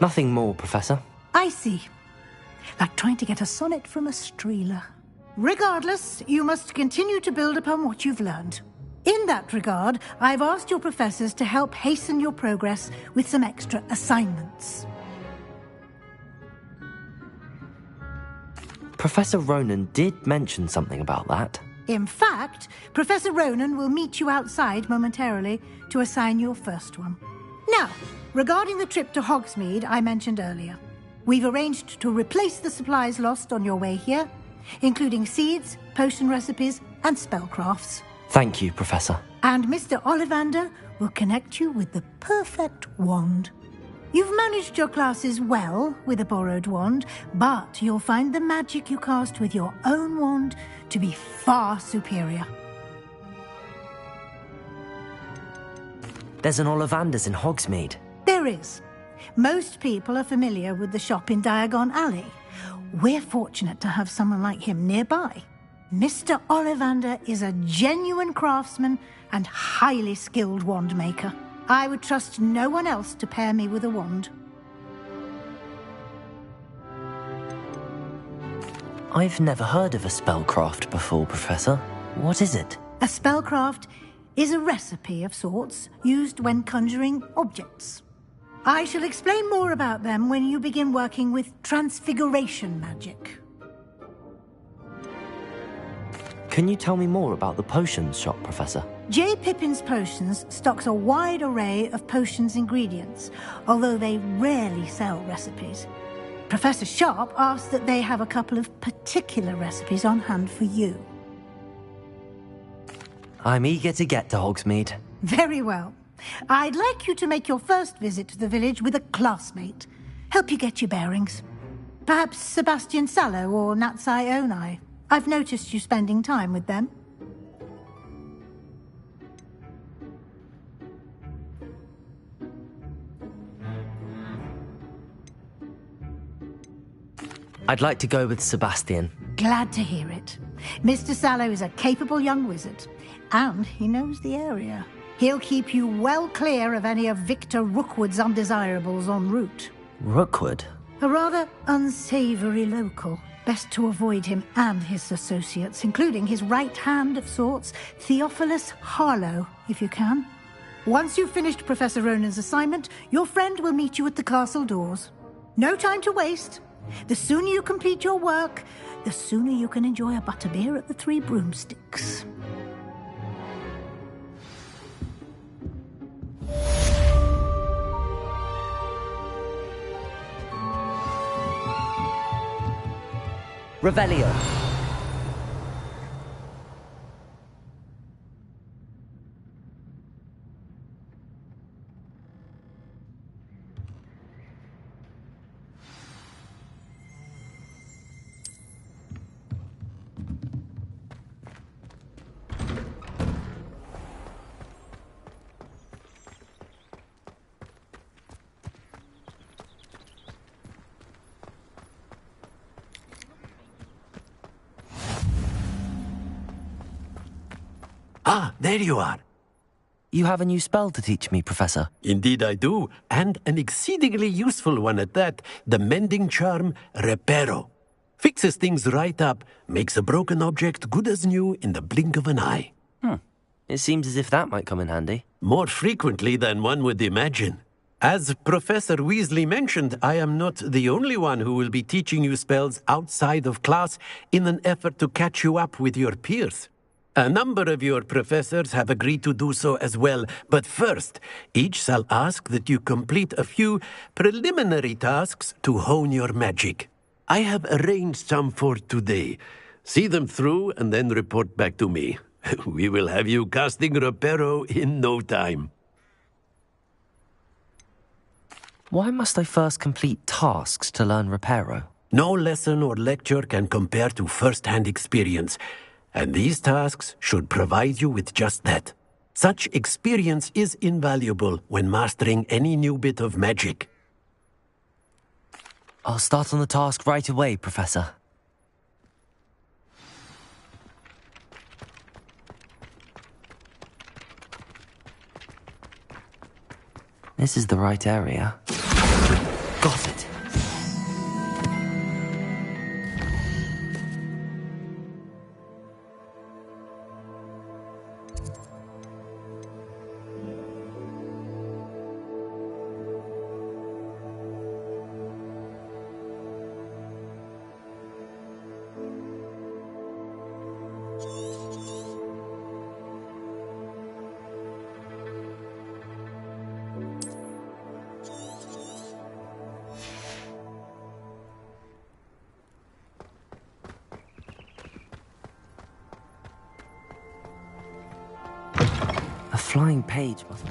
Nothing more, Professor. I see. Like trying to get a sonnet from a streeler. Regardless, you must continue to build upon what you've learned. In that regard, I've asked your professors to help hasten your progress with some extra assignments. Professor Ronan did mention something about that. In fact, Professor Ronan will meet you outside momentarily to assign your first one. Now, regarding the trip to Hogsmeade I mentioned earlier, we've arranged to replace the supplies lost on your way here, including seeds, potion recipes, and spellcrafts. Thank you, Professor. And Mr. Ollivander will connect you with the perfect wand. You've managed your classes well with a borrowed wand, but you'll find the magic you cast with your own wand to be far superior. There's an Ollivander's in Hogsmeade. There is. Most people are familiar with the shop in Diagon Alley. We're fortunate to have someone like him nearby. Mr. Ollivander is a genuine craftsman and highly skilled wand maker. I would trust no one else to pair me with a wand. I've never heard of a spellcraft before, Professor. What is it? A spellcraft is a recipe of sorts used when conjuring objects. I shall explain more about them when you begin working with transfiguration magic. Can you tell me more about the potions shop, Professor? J. Pippin's Potions stocks a wide array of potions ingredients, although they rarely sell recipes. Professor Sharp asks that they have a couple of particular recipes on hand for you. I'm eager to get to Hogsmeade. Very well. I'd like you to make your first visit to the village with a classmate. Help you get your bearings. Perhaps Sebastian Sallow or Natsai Onai. I've noticed you spending time with them. I'd like to go with Sebastian. Glad to hear it. Mr. Sallow is a capable young wizard, and he knows the area. He'll keep you well clear of any of Victor Rookwood's undesirables en route. Rookwood? A rather unsavory local. Best to avoid him and his associates, including his right hand of sorts, Theophilus Harlow, if you can. Once you've finished Professor Ronan's assignment, your friend will meet you at the castle doors. No time to waste. The sooner you complete your work, the sooner you can enjoy a butterbeer at the Three Broomsticks. Revelio. Ah, there you are. You have a new spell to teach me, Professor. Indeed I do, and an exceedingly useful one at that, the mending charm Reparo. Fixes things right up, makes a broken object good as new in the blink of an eye. It seems as if that might come in handy. More frequently than one would imagine. As Professor Weasley mentioned, I am not the only one who will be teaching you spells outside of class in an effort to catch you up with your peers. A number of your professors have agreed to do so as well, but first, each shall ask that you complete a few preliminary tasks to hone your magic. I have arranged some for today. See them through and then report back to me. We will have you casting Reparo in no time. Why must I first complete tasks to learn Reparo? No lesson or lecture can compare to first-hand experience. And these tasks should provide you with just that. Such experience is invaluable when mastering any new bit of magic. I'll start on the task right away, Professor. This is the right area. Got it. A flying page must...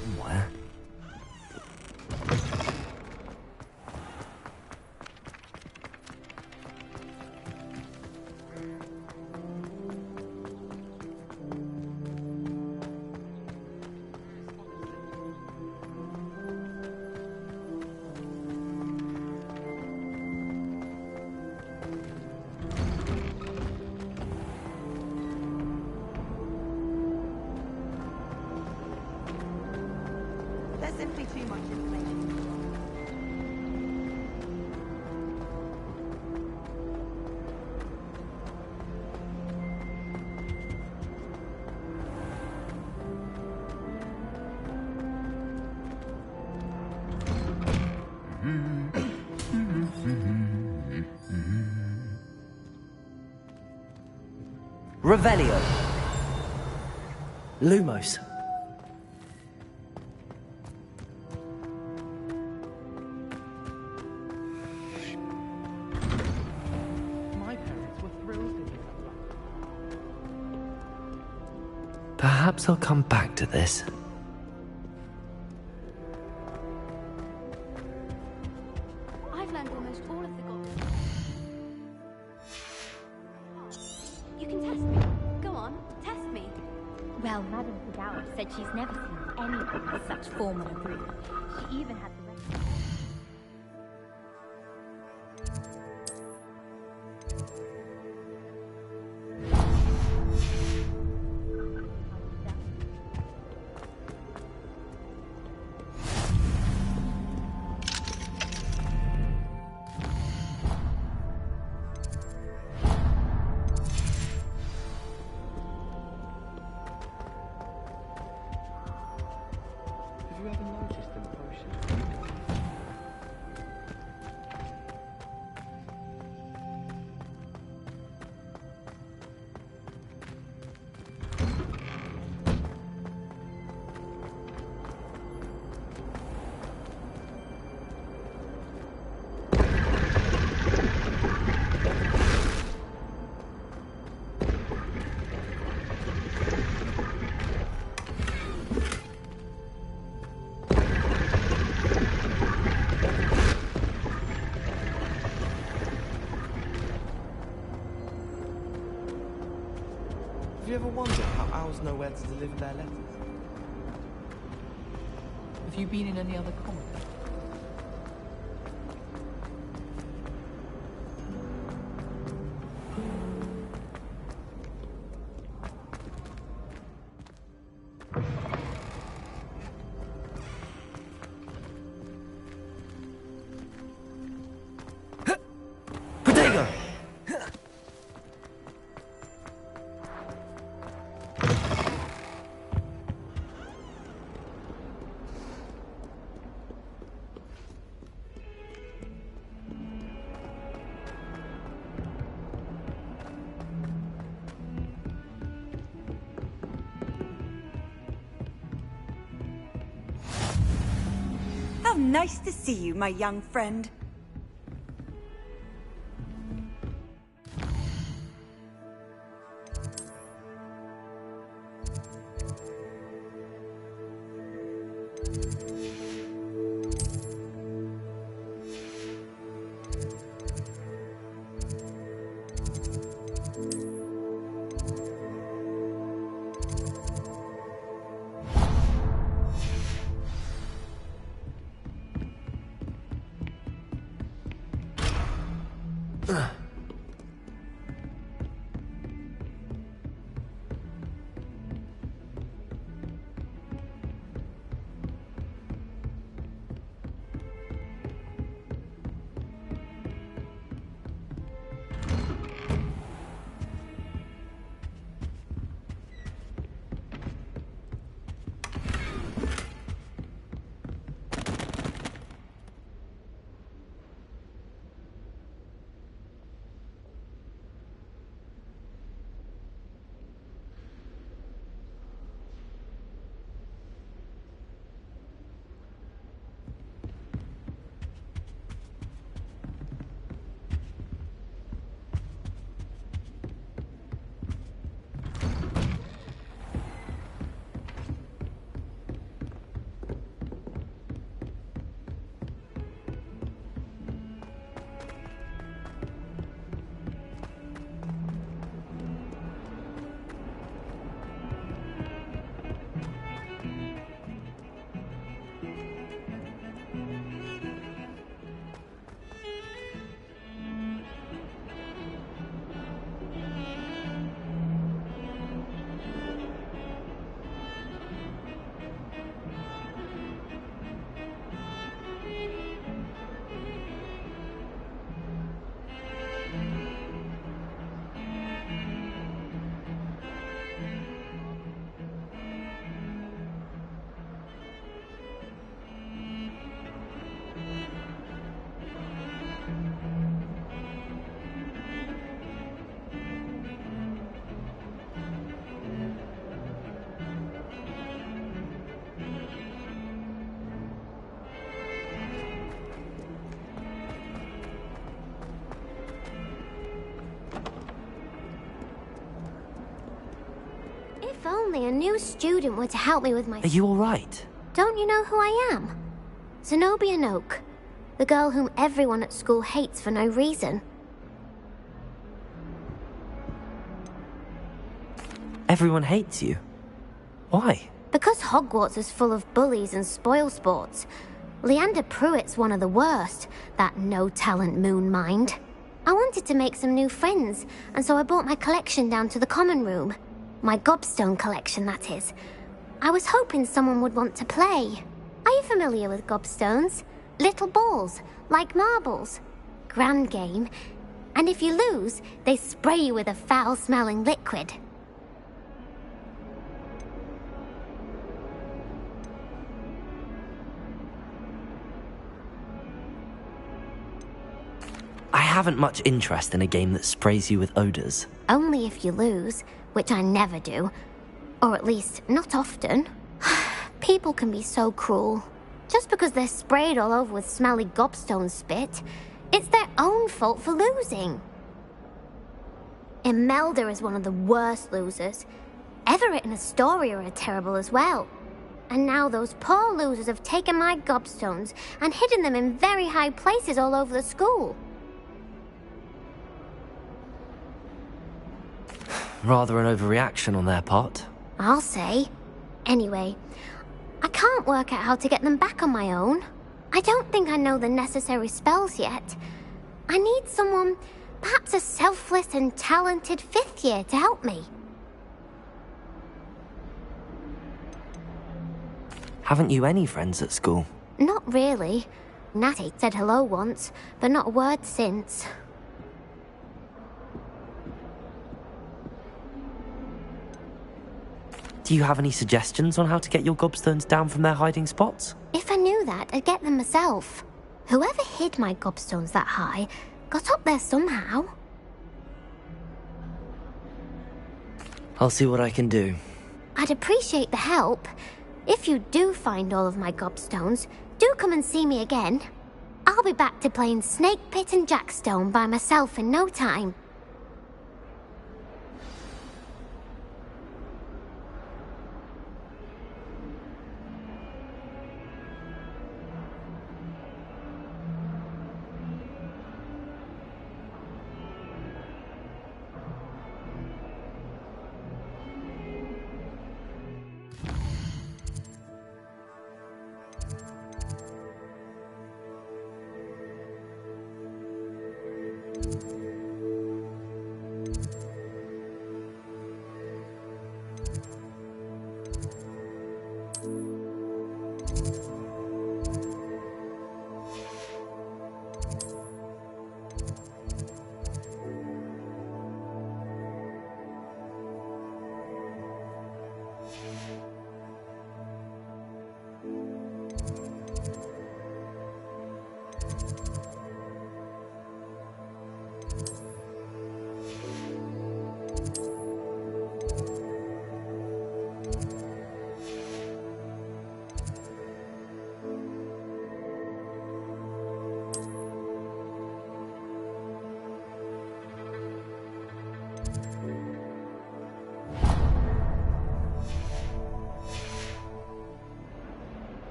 Somewhere. There's simply too much information. Revelio. Lumos. My parents were thrilled to hear that. Perhaps I'll come back to this. I've learned almost all of the gods. You can test me. Go on, test me. Well, Madame Fidao said she's never seen anyone with such formal approval. She even had the rest. Have you ever noticed in potions? Have you ever wondered how owls know where to deliver their letters? Have you been in any other comics? Protego! How nice to see you, my young friend. only a new student were to help me with my... Are you alright? Don't you know who I am? Zenobia Noak, the girl whom everyone at school hates for no reason. Everyone hates you. Why? Because Hogwarts is full of bullies and spoilsports. Leander Pruitt's one of the worst, that no-talent moon mind. I wanted to make some new friends, and so I brought my collection down to the common room. My gobstone collection, that is. I was hoping someone would want to play. Are you familiar with gobstones? Little balls, like marbles. Grand game. And if you lose, they spray you with a foul-smelling liquid. I haven't much interest in a game that sprays you with odors. Only if you lose, which I never do. Or at least, not often. People can be so cruel. Just because they're sprayed all over with smelly gobstone spit, it's their own fault for losing. Imelda is one of the worst losers. Everett and Astoria are terrible as well. And now those poor losers have taken my gobstones and hidden them in very high places all over the school. Rather an overreaction on their part. I'll say. Anyway, I can't work out how to get them back on my own. I don't think I know the necessary spells yet. I need someone, perhaps a selfless and talented fifth year to help me. Haven't you any friends at school? Not really. Natty said hello once, but not a word since. Do you have any suggestions on how to get your gobstones down from their hiding spots? If I knew that, I'd get them myself. Whoever hid my gobstones that high got up there somehow. I'll see what I can do. I'd appreciate the help. If you do find all of my gobstones, do come and see me again. I'll be back to playing Snake Pit and Jackstone by myself in no time.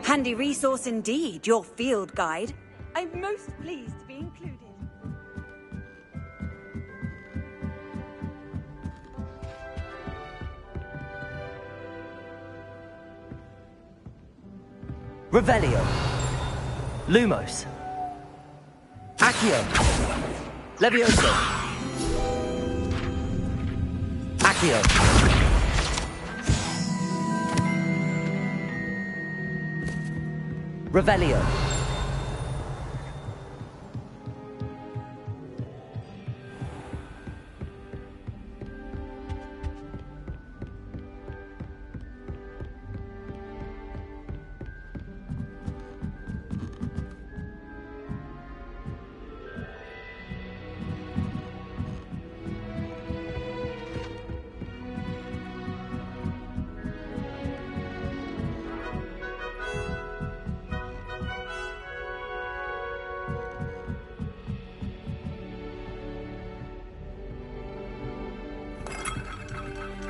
Handy resource indeed, your field guide. I'm most pleased to be included. Revelio. Lumos. Accio. Levioso. Accio! Revelio!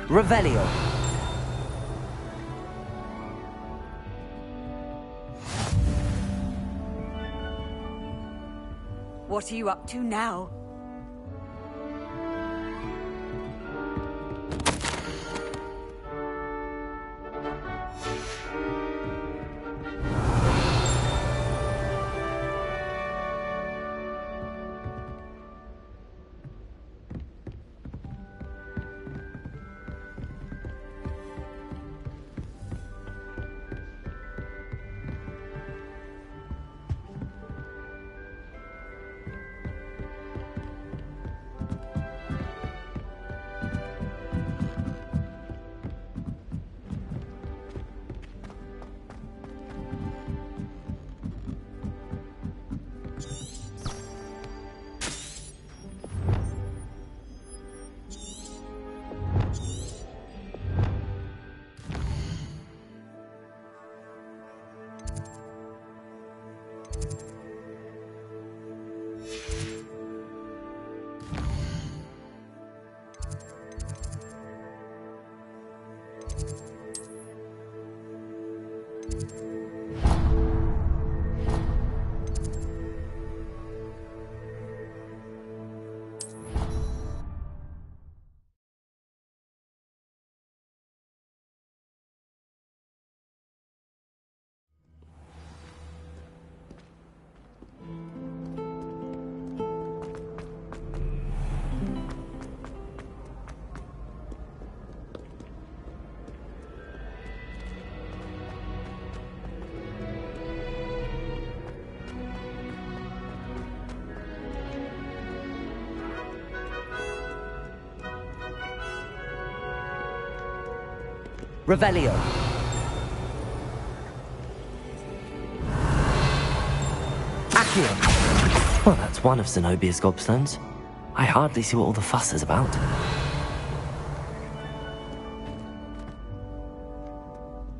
Revelio! What are you up to now? Revelio! Accio! Well, that's one of Zenobia's gobstones. I hardly see what all the fuss is about.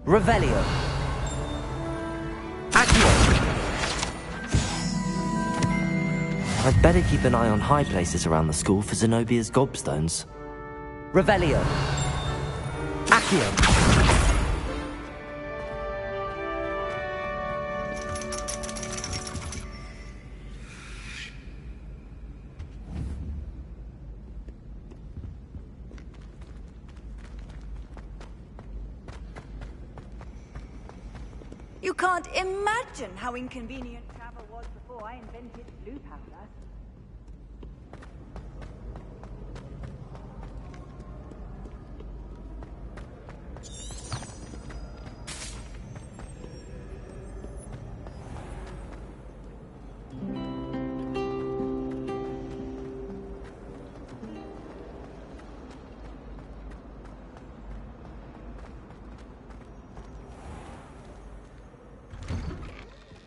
Revelio! Accio! I'd better keep an eye on high places around the school for Zenobia's gobstones. Revelio! Accio! You can't imagine how inconvenient travel was before I invented blue powder.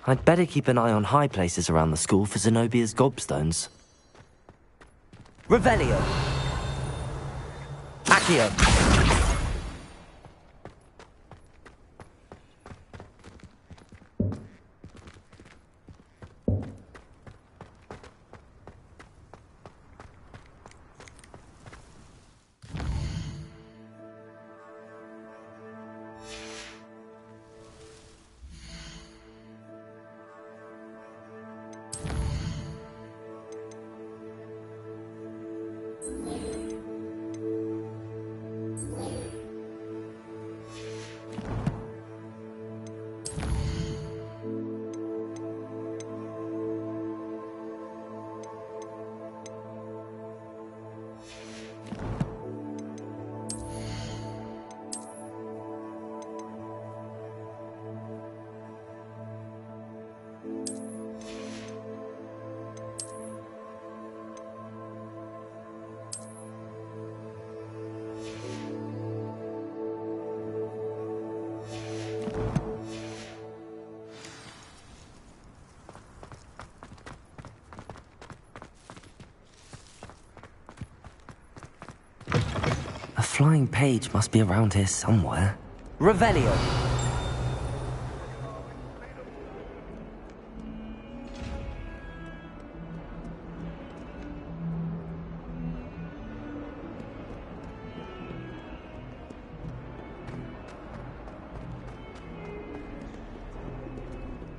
I'd better keep an eye on high places around the school for Zenobia's gobstones. Revelio! Accio! flying page must be around here somewhere. Revelio!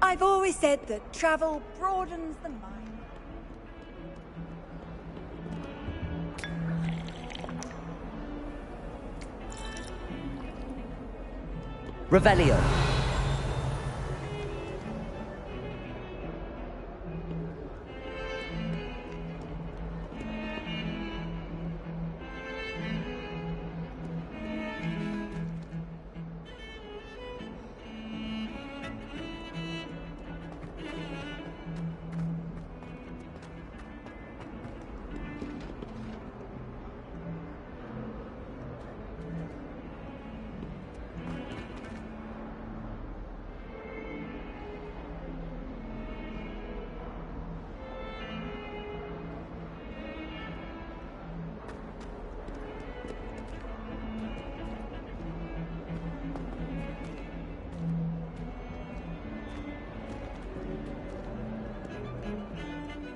I've always said that travel broadens the mind. Revelio!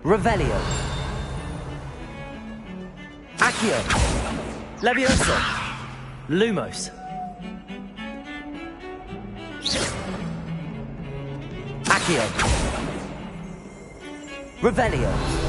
Revelio. Accio. Levioso. Lumos. Accio. Revelio.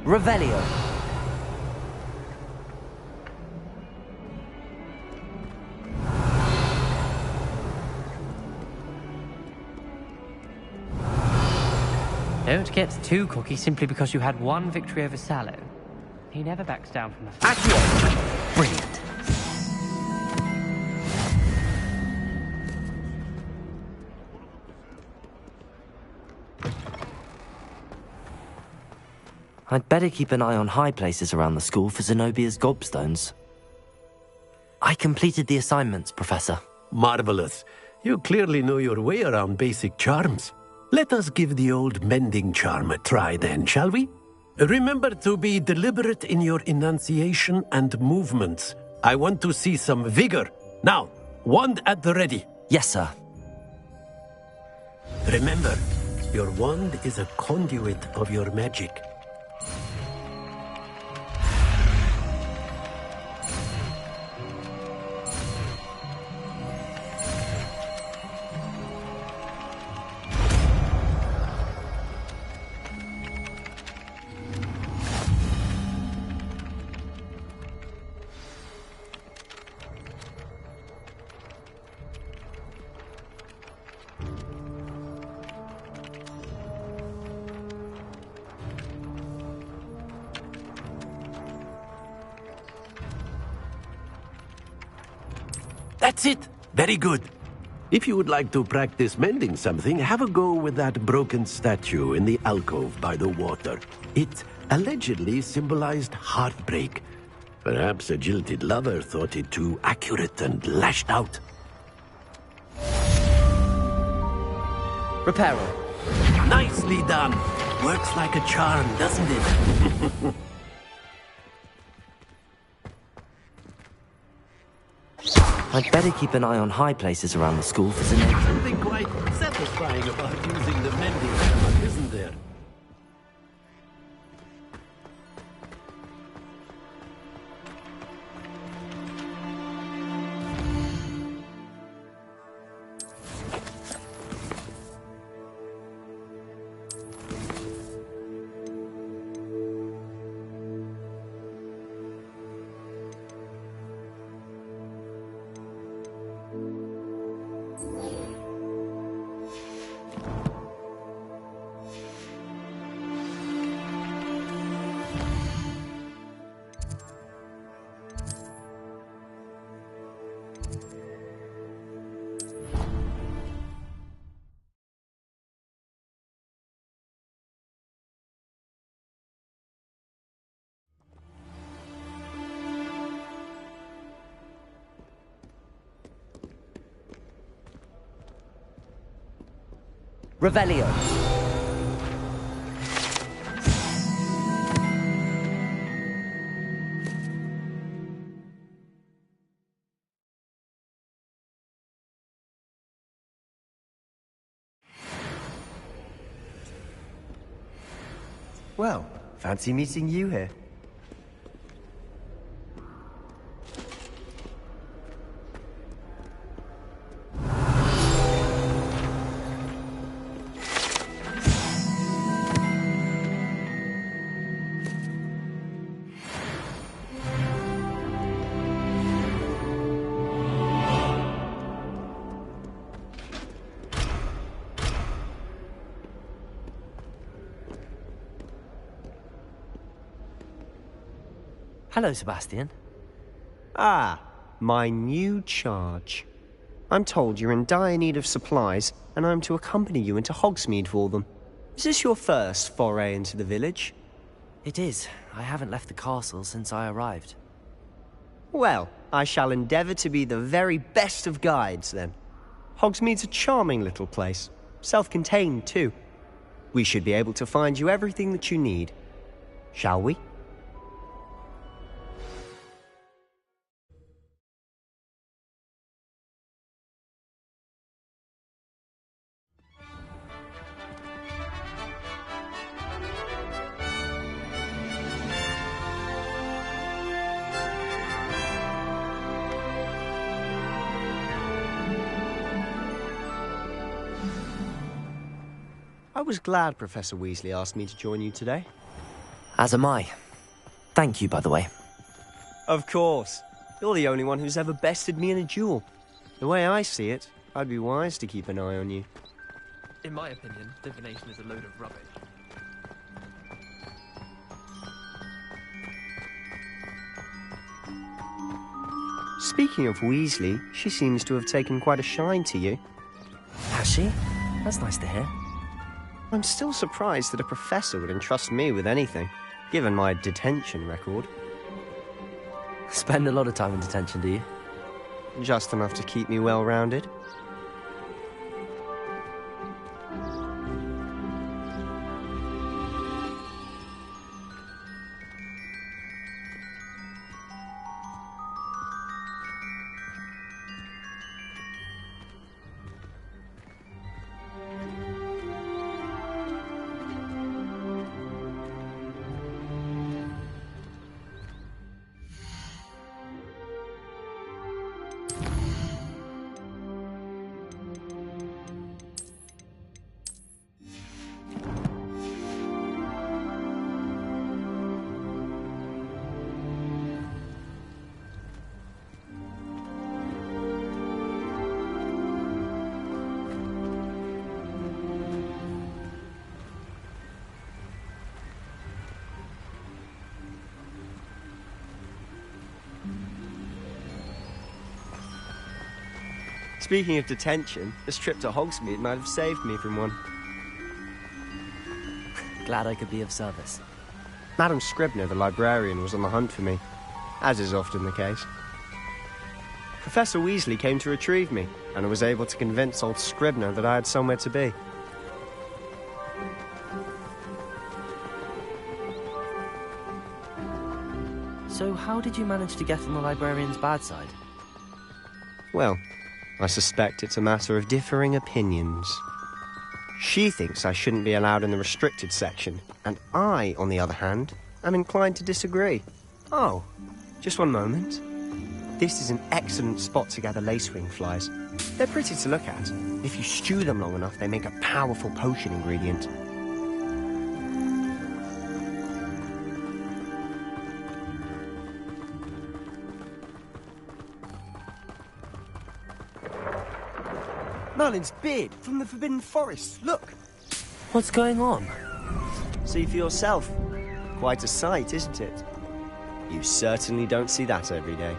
Revelio. Don't get too cocky simply because you had one victory over Sallow. He never backs down from the Accio. Brilliant. I'd better keep an eye on high places around the school for Zenobia's gobstones. I completed the assignments, Professor. Marvelous. You clearly know your way around basic charms. Let us give the old mending charm a try then, shall we? Remember to be deliberate in your enunciation and movements. I want to see some vigor. Now, wand at the ready. Yes, sir. Remember, your wand is a conduit of your magic. That's it. Very good. If you would like to practice mending something, have a go with that broken statue in the alcove by the water. It allegedly symbolized heartbreak. Perhaps a jilted lover thought it too accurate and lashed out. Reparo. Nicely done. Works like a charm, doesn't it? I'd better keep an eye on high places around the school for Zenobia. Something quite satisfying about using the mending hammer, isn't there? Revelio. Well, fancy meeting you here. Hello, Sebastian. Ah, my new charge. I'm told you're in dire need of supplies, and I'm to accompany you into Hogsmeade for them. Is this your first foray into the village? It is. I haven't left the castle since I arrived. Well, I shall endeavour to be the very best of guides, then. Hogsmeade's a charming little place. Self-contained, too. We should be able to find you everything that you need. Shall we? I was glad Professor Weasley asked me to join you today. As am I. Thank you, by the way. Of course. You're the only one who's ever bested me in a duel. The way I see it, I'd be wise to keep an eye on you. In my opinion, divination is a load of rubbish. Speaking of Weasley, she seems to have taken quite a shine to you. Has she? That's nice to hear. I'm still surprised that a professor would entrust me with anything, given my detention record. Spend a lot of time in detention, do you? Just enough to keep me well-rounded. Speaking of detention, this trip to Hogsmeade might have saved me from one. Glad I could be of service. Madam Scribner, the librarian, was on the hunt for me, as is often the case. Professor Weasley came to retrieve me, and I was able to convince old Scribner that I had somewhere to be. So how did you manage to get on the librarian's bad side? Well, I suspect it's a matter of differing opinions. She thinks I shouldn't be allowed in the restricted section, and I, on the other hand, am inclined to disagree. Oh, just one moment. This is an excellent spot to gather lacewing flies. They're pretty to look at. If you stew them long enough, they make a powerful potion ingredient. Merlin's beard from the Forbidden Forest. Look! What's going on? See for yourself. Quite a sight, isn't it? You certainly don't see that every day.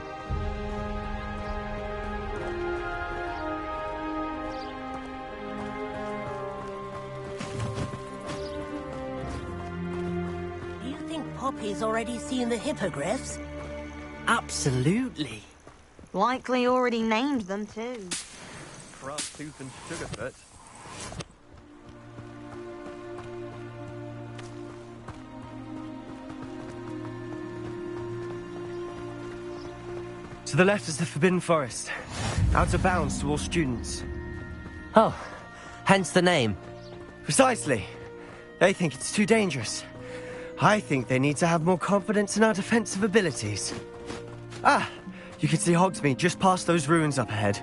Do you think Poppy's already seen the hippogriffs? Absolutely. Likely already named them too. Frostooth and Sugarfoot. To the left is the Forbidden Forest. Out of bounds to all students. Oh, hence the name. Precisely. They think it's too dangerous. I think they need to have more confidence in our defensive abilities. Ah, you can see Hogsmeade just past those ruins up ahead.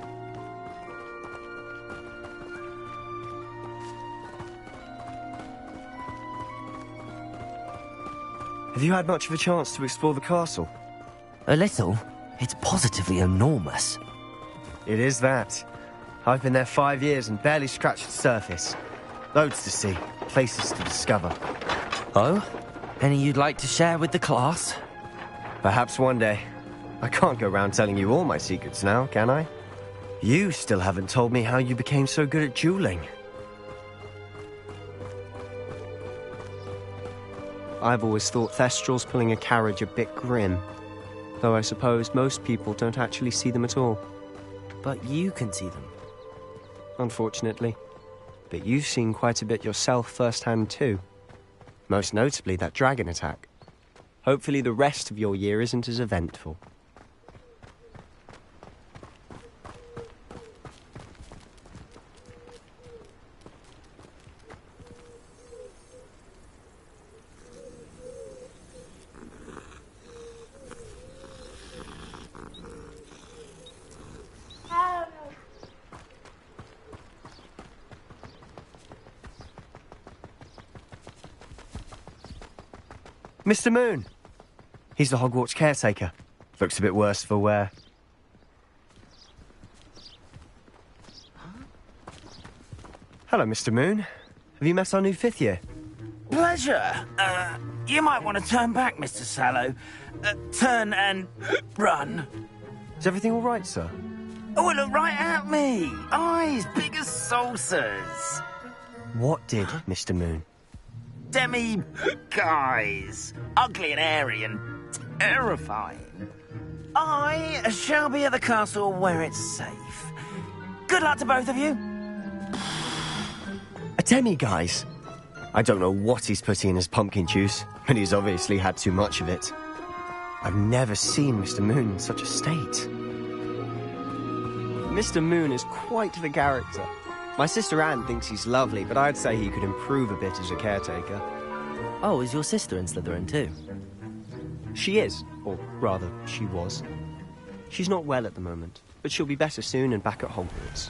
Have you had much of a chance to explore the castle? A little. It's positively enormous. It is that. I've been there 5 years and barely scratched the surface. Loads to see, places to discover. Oh? Any you'd like to share with the class? Perhaps one day. I can't go around telling you all my secrets now, can I? You still haven't told me how you became so good at dueling. I've always thought Thestrals pulling a carriage a bit grim. Though I suppose most people don't actually see them at all. But you can see them. Unfortunately. But you've seen quite a bit yourself firsthand too. Most notably that dragon attack. Hopefully the rest of your year isn't as eventful. Mr. Moon! He's the Hogwarts caretaker. Looks a bit worse for wear. Hello, Mr. Moon. Have you met our new 5th year? Pleasure. You might want to turn back, Mr. Sallow. Turn and run. Is everything all right, sir? Oh, look right at me. Eyes big as saucers. What did Mr. Moon? Guys. Ugly and hairy and terrifying. I shall be at the castle where it's safe. Good luck to both of you. A demi-guise? I don't know what he's putting in his pumpkin juice, but he's obviously had too much of it. I've never seen Mr. Moon in such a state. Mr. Moon is quite the character. My sister Anne thinks he's lovely, but I'd say he could improve a bit as a caretaker. Oh, is your sister in Slytherin too? She is, or rather, she was. She's not well at the moment, but she'll be better soon and back at Hogwarts.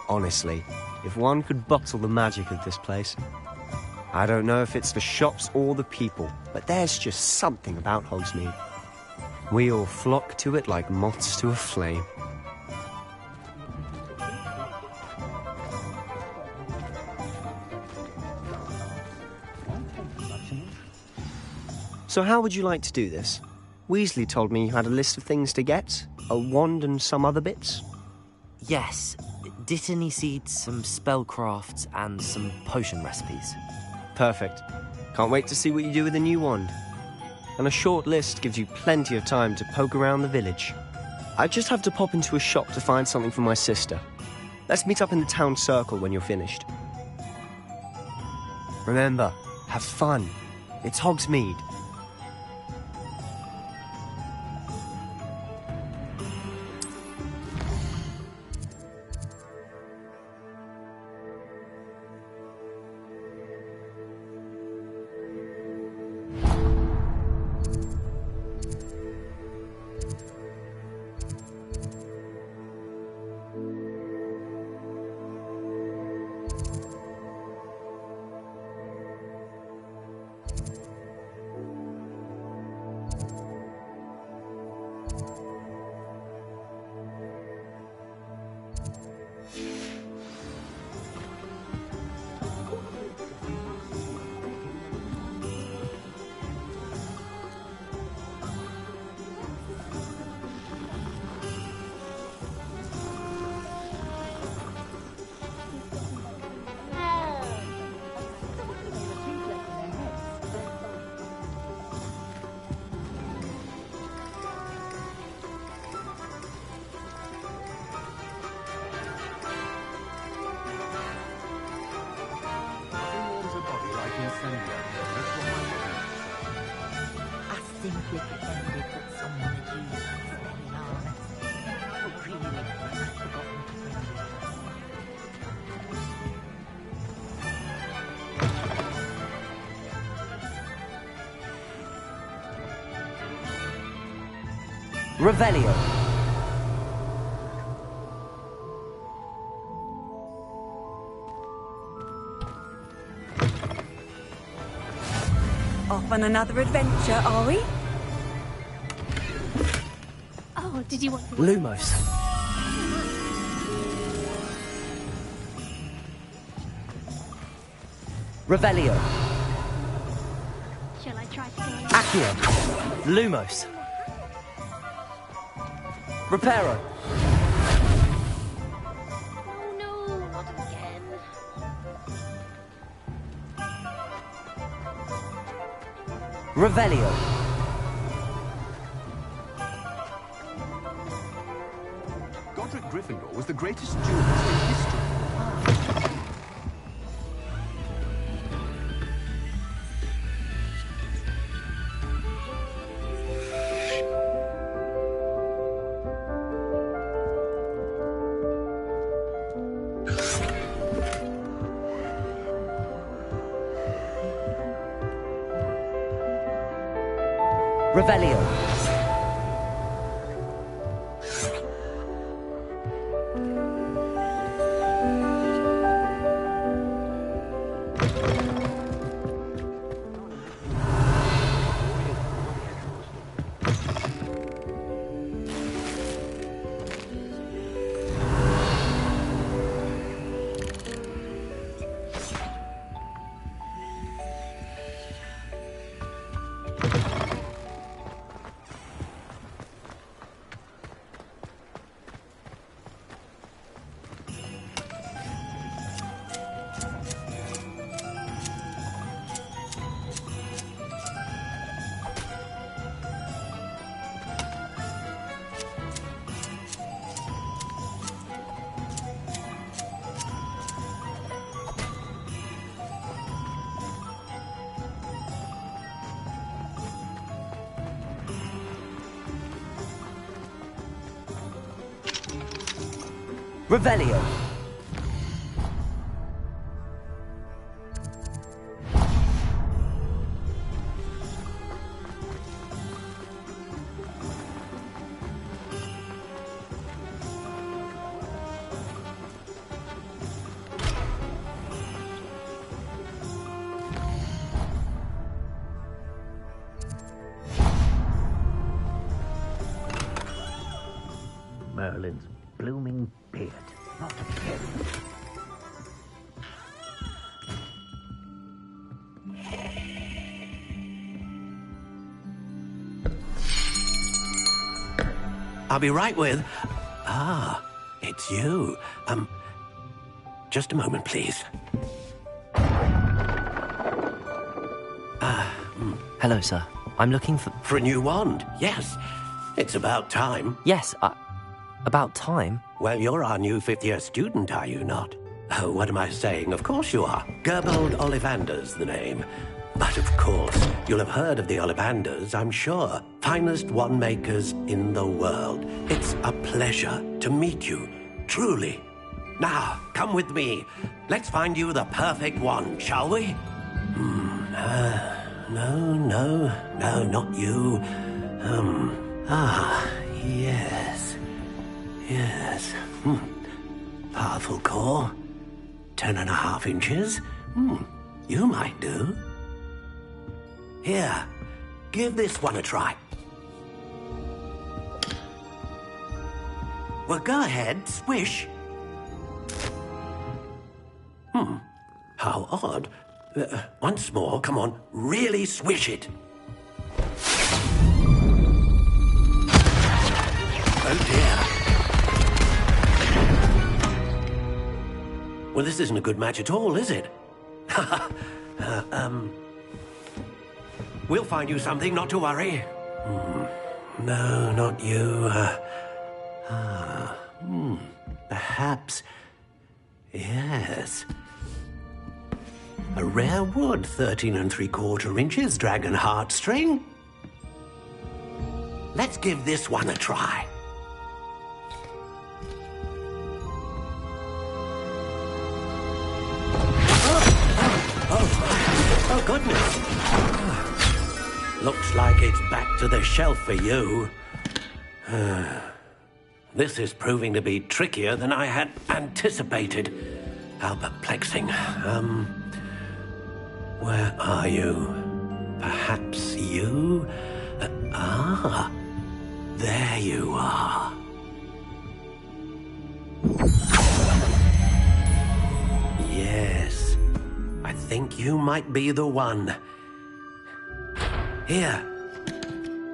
Honestly, if one could bottle the magic of this place. I don't know if it's the shops or the people, but there's just something about Hogsmeade. We all flock to it like moths to a flame. So how would you like to do this? Weasley told me you had a list of things to get, a wand and some other bits. Yes, Dittany seeds, some spellcrafts, and some potion recipes. Perfect. Can't wait to see what you do with the new wand. And a short list gives you plenty of time to poke around the village. I just have to pop into a shop to find something for my sister. Let's meet up in the town circle when you're finished. Remember, have fun. It's Hogsmeade. Revelio. Off on another adventure, are we? Oh, did you want to... Lumos. Revelio. Shall I try to... Accio. Lumos. Reparo. Oh no, not again. Revelio. Godric Gryffindor was the greatest duelist in history. Revelio. Revelio. Merlin's blooming beard. Not again. I'll be right with... it's you. Just a moment, please. Hello, sir. I'm looking for... For a new wand, yes. It's about time. Yes, about time? Well, you're our new fifth-year student, are you not? Oh, what am I saying? Of course you are. Gerbold Ollivander's the name. But of course, you'll have heard of the Ollivanders, I'm sure. Finest wand makers in the world. It's a pleasure to meet you, truly. Now, come with me. Let's find you the perfect wand, shall we? No, not you. Yes. Powerful core. 10.5 inches. You might do. Here, give this one a try. Well, go ahead, swish. How odd. Once more, come on, really swish it. Oh dear. Well, this isn't a good match at all, is it? We'll find you something, not to worry. No, not you. Perhaps... Yes. A rare wood, 13 3/4 inches, dragon heartstring. Let's give this one a try. Oh, goodness. Looks like it's back to the shelf for you. This is proving to be trickier than I had anticipated. How perplexing. Where are you? Perhaps you? There you are. Yes, I think you might be the one. Here,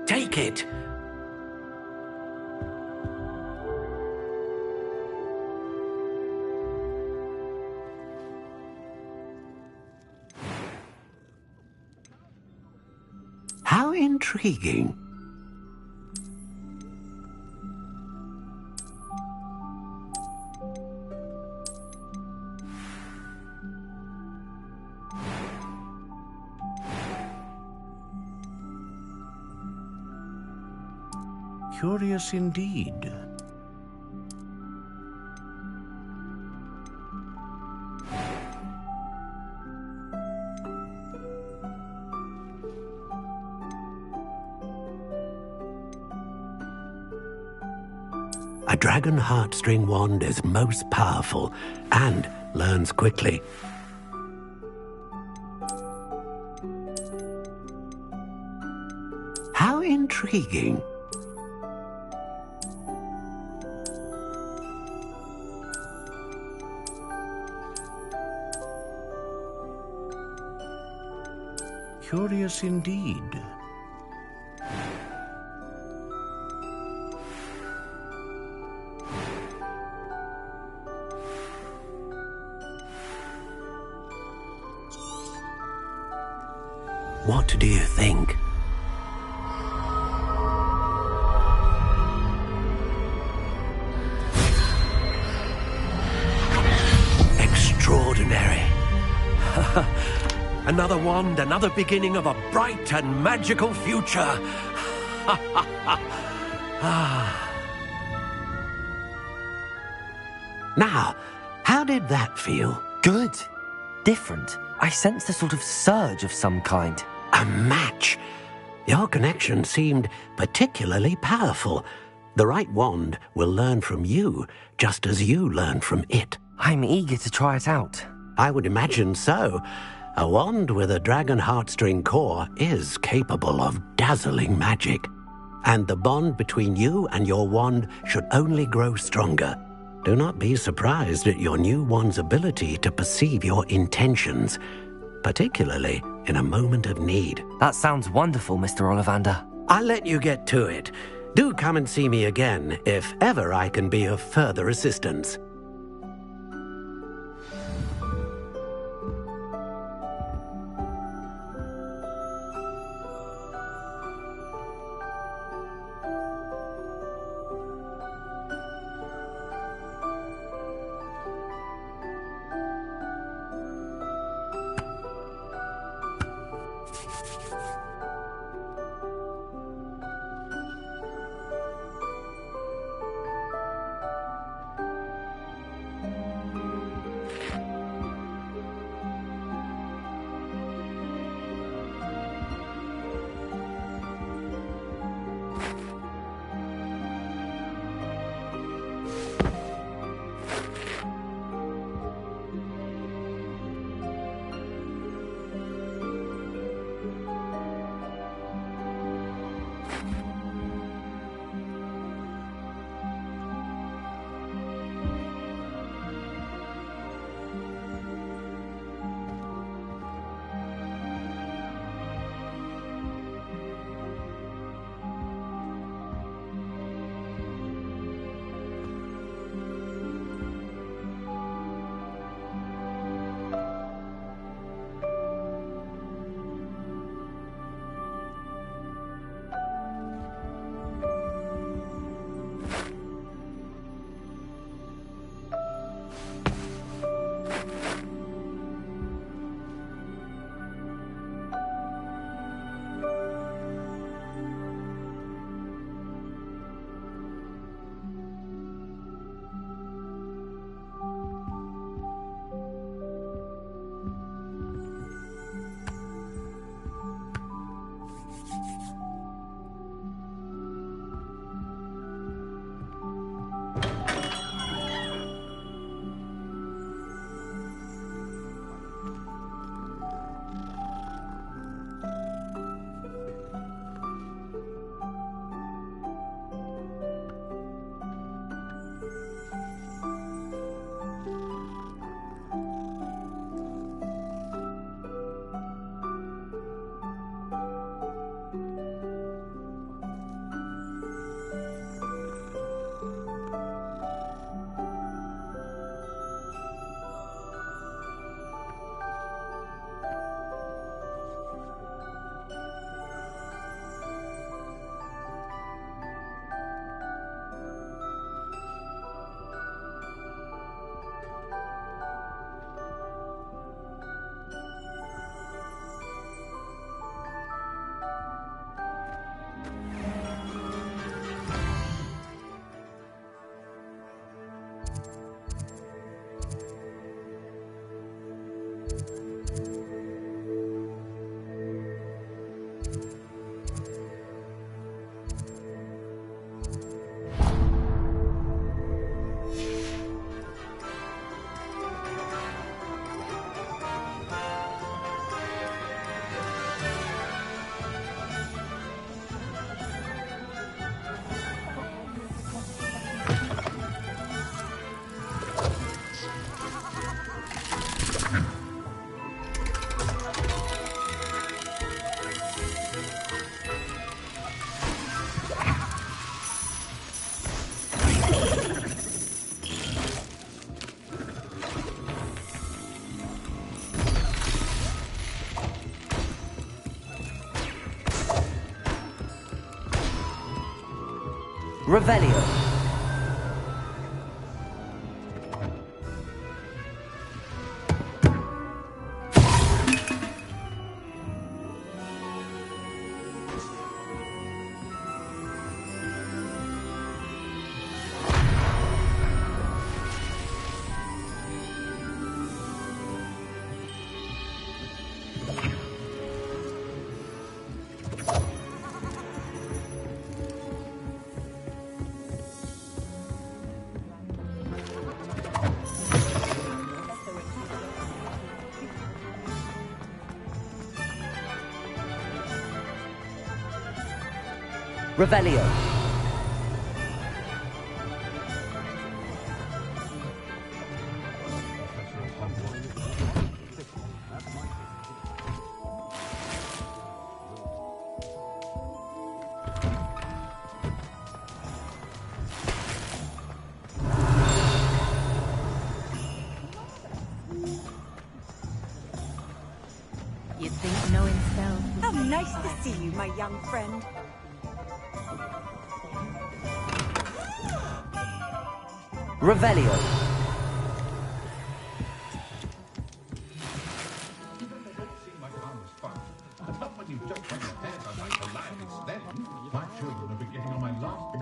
take it. How intriguing. Curious indeed. A dragon heartstring wand is most powerful and learns quickly. How intriguing. Curious indeed. What do you think? Extraordinary. Another wand, another beginning of a bright and magical future. Now, how did that feel? Good. Different. I sensed a sort of surge of some kind. A match. Your connection seemed particularly powerful. The right wand will learn from you, just as you learn from it. I'm eager to try it out. I would imagine so. A wand with a dragon heartstring core is capable of dazzling magic. and the bond between you and your wand should only grow stronger. Do not be surprised at your new wand's ability to perceive your intentions, particularly in a moment of need. That sounds wonderful, Mr. Ollivander. I'll let you get to it. Do come and see me again if ever I can be of further assistance. Revelio. Revelio. You'd think knowing spells. How nice to see you, my young friend. Revelio. My children will be getting on my last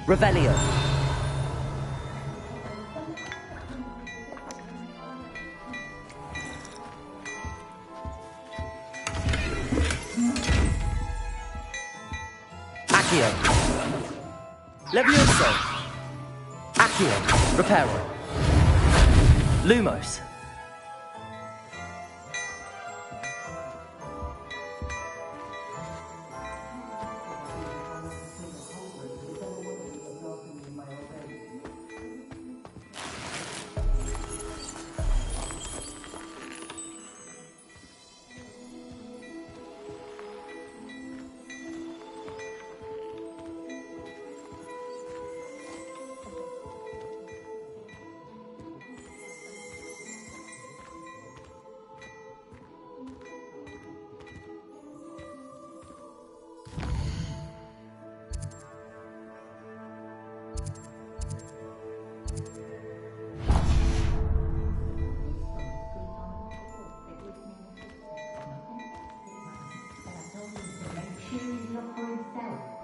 Revelio. Accio. Levioso. Accio. Reparo. Lumos.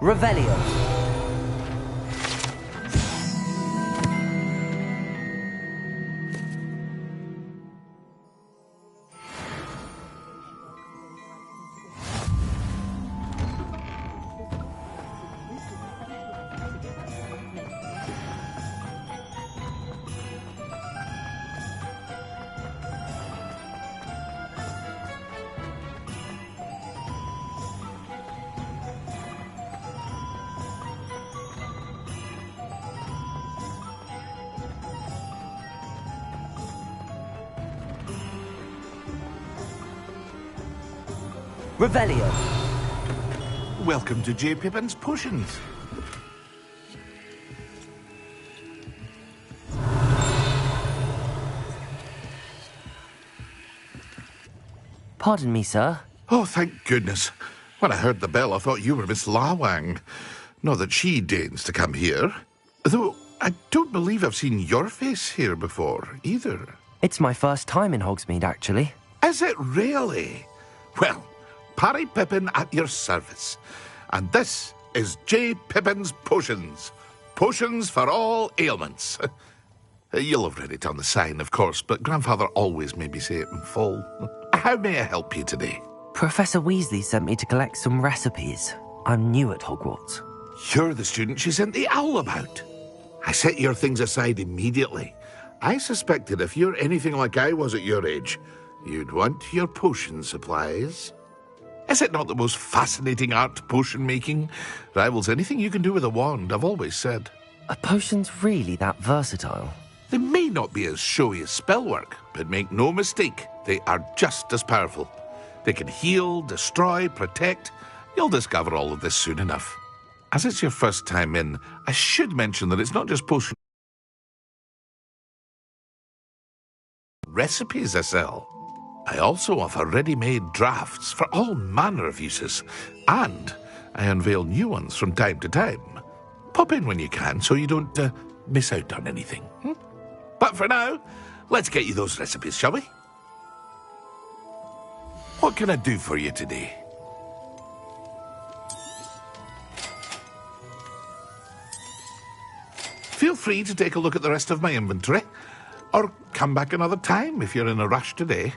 Revelio. Revelio. Welcome to J. Pippin's Potions. Pardon me, sir. Oh, thank goodness. When I heard the bell, I thought you were Miss Lawang. Not that she deigns to come here. Though I don't believe I've seen your face here before, either. It's my first time in Hogsmeade, actually. Is it really? Well, Parry Pippin at your service. And this is J. Pippin's Potions. Potions for all ailments. You'll have read it on the sign, of course, but Grandfather always made me say it in full. How may I help you today? Professor Weasley sent me to collect some recipes. I'm new at Hogwarts. You're the student she sent the owl about. I set your things aside immediately. I suspected if you're anything like I was at your age, you'd want your potion supplies. Is it not the most fascinating art, potion making? Rivals anything you can do with a wand, I've always said. Are potions really that versatile? They may not be as showy as spellwork, but make no mistake, they are just as powerful. They can heal, destroy, protect. You'll discover all of this soon enough. As it's your first time in, I should mention that it's not just potion recipes I sell. I also offer ready-made drafts for all manner of uses, and I unveil new ones from time to time. Pop in when you can so you don't miss out on anything. But for now, let's get you those recipes, shall we? What can I do for you today? Feel free to take a look at the rest of my inventory, or come back another time if you're in a rush today.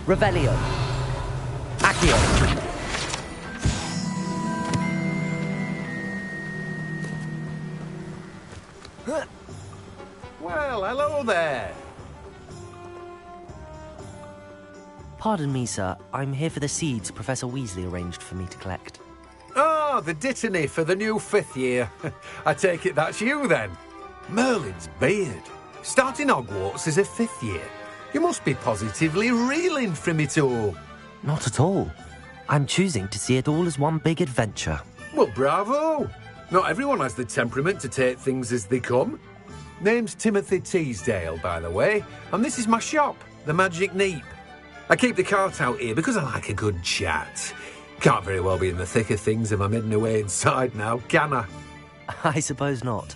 Revelio. Accio. Well, hello there. Pardon me, sir. I'm here for the seeds Professor Weasley arranged for me to collect. Oh, the dittany for the new 5th year. I take it that's you, then. Merlin's beard. Starting Hogwarts as a 5th year. You must be positively reeling from it all. Not at all. I'm choosing to see it all as one big adventure. Well, bravo. Not everyone has the temperament to take things as they come. Name's Timothy Teasdale, by the way, and this is my shop, the Magic Neep. I keep the cart out here because I like a good chat. Can't very well be in the thick of things if I'm hidden away inside now, can I? I suppose not.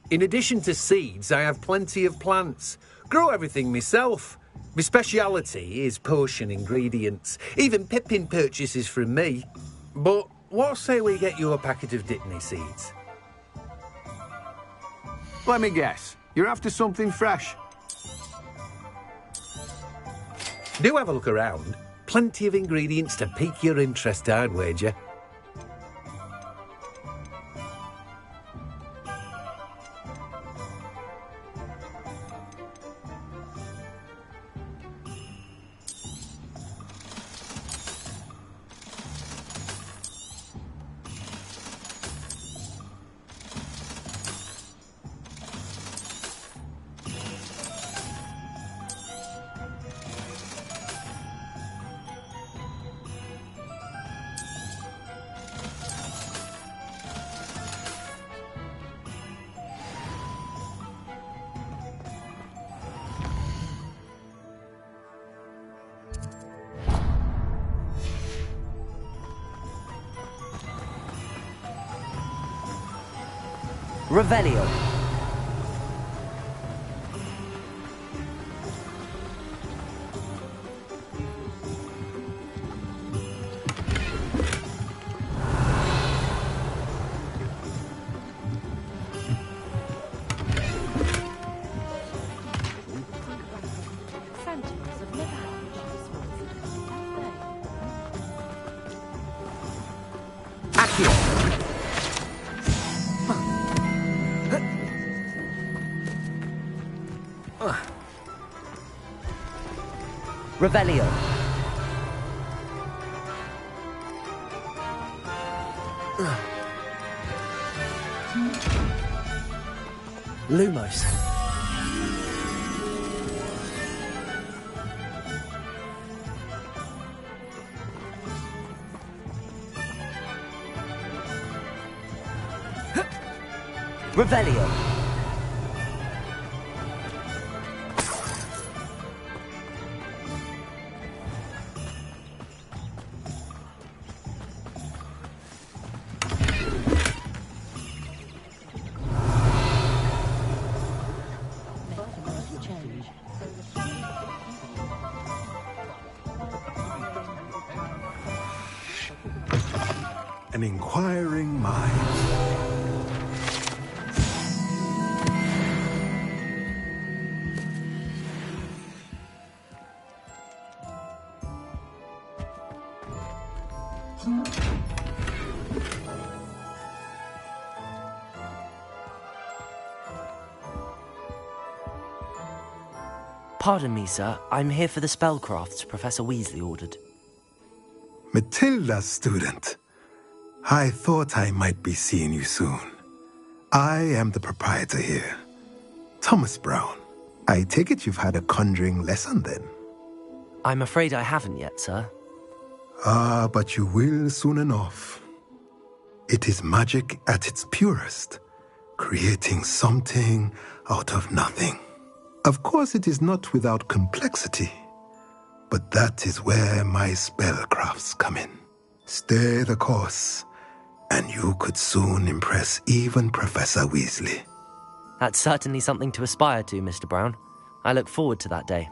In addition to seeds, I have plenty of plants. Grow everything myself. My speciality is potion ingredients. Even Pippin purchases from me. But what say we get you a packet of Dittany seeds? Let me guess. You're after something fresh. Do have a look around. Plenty of ingredients to pique your interest, I'd wager. Revelio. here. Revelio. Lumos. Revelio. An inquiring mind. Pardon me, sir. I'm here for the spellcrafts Professor Weasley ordered. Matilda, student. I thought I might be seeing you soon. I am the proprietor here, Thomas Brown. I take it you've had a conjuring lesson then? I'm afraid I haven't yet, sir. Ah, but you will soon enough. It is magic at its purest, creating something out of nothing. Of course, it is not without complexity, but that is where my spellcrafts come in. Stay the course, and you could soon impress even Professor Weasley. That's certainly something to aspire to, Mr. Brown. I look forward to that day.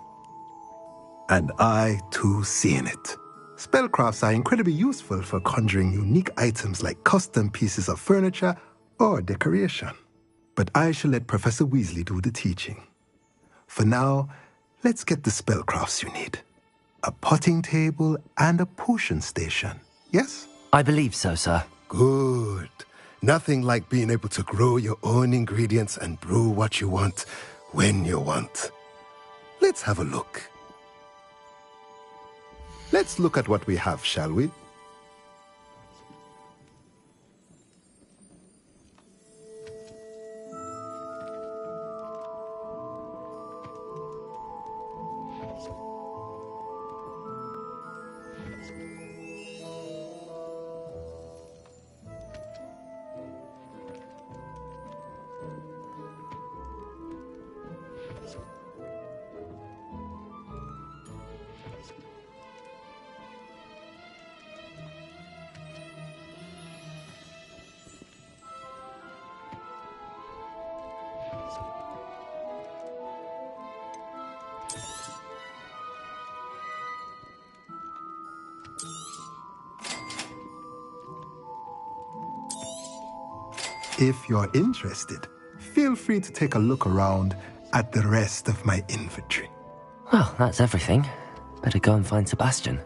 And I, too, seeing it. Spellcrafts are incredibly useful for conjuring unique items like custom pieces of furniture or decoration. But I shall let Professor Weasley do the teaching. For now, let's get the spellcrafts you need. A potting table and a potion station, yes? I believe so, sir. Good. Nothing like being able to grow your own ingredients and brew what you want when you want. Let's have a look. Let's look at what we have, shall we? If you're interested, feel free to take a look around at the rest of my inventory. Well, that's everything. Better go and find Sebastian.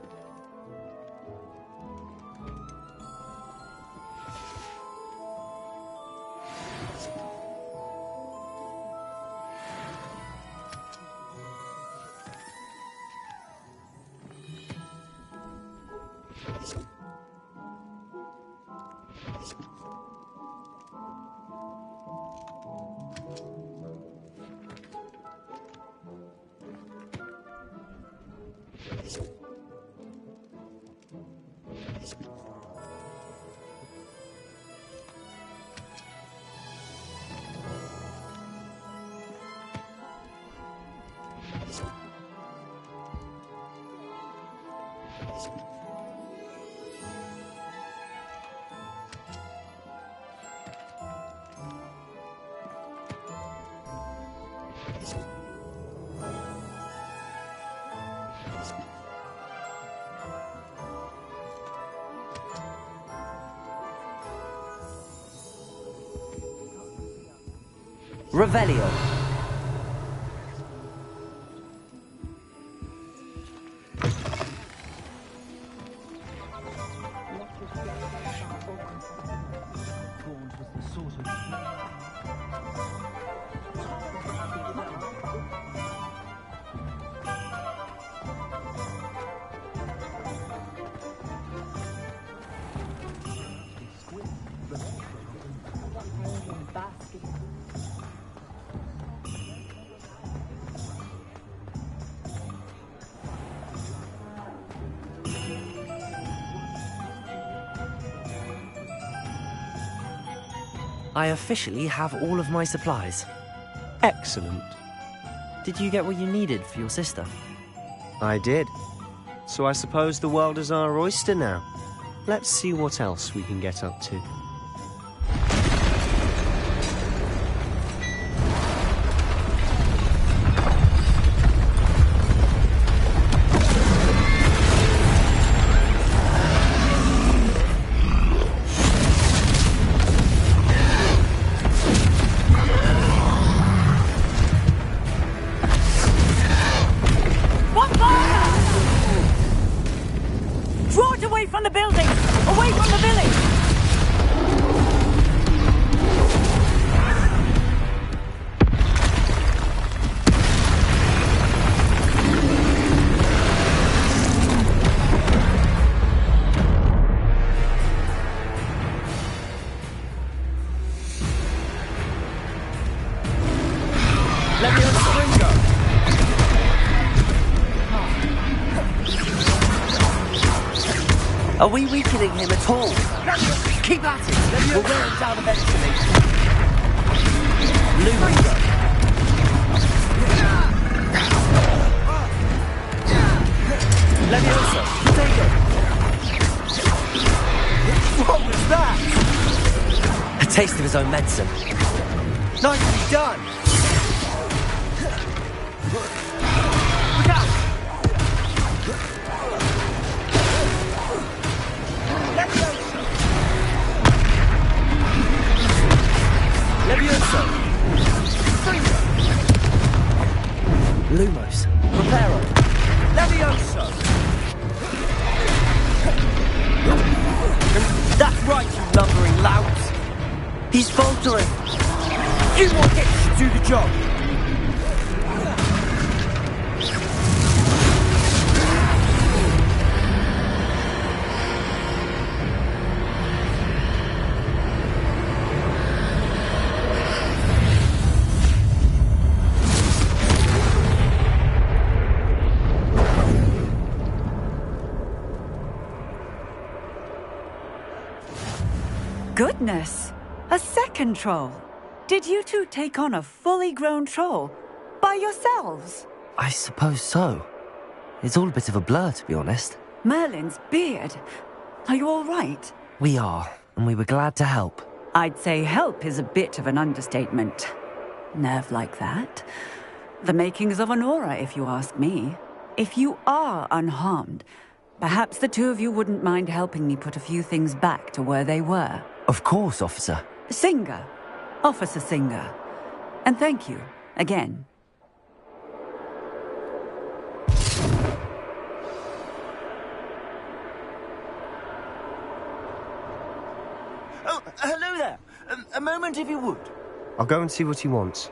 Revelio. I officially have all of my supplies. Excellent. Did you get what you needed for your sister? I did. So I suppose the world is our oyster now. Let's see what else we can get up to. Are we weakening him at all? Keep at it! We'll wear him down eventually. Lose. Leviosa, take it! What was that? A taste of his own medicine. Nicely done! Look out! Leviosa! Lumos! Reparo! Leviosa! That's right, you lumbering louts! He's faltering! You will get to do the job! Goodness! A second troll! Did you two take on a fully grown troll? By yourselves? I suppose so. It's all a bit of a blur, to be honest. Merlin's beard. Are you all right? We are, and we were glad to help. I'd say help is a bit of an understatement. Nerve like that. The makings of an aura, if you ask me. If you are unharmed, perhaps the two of you wouldn't mind helping me put a few things back to where they were. Of course, officer. Singer. Officer Singer. And thank you, again. Oh, hello there. A moment if you would. I'll go and see what he wants.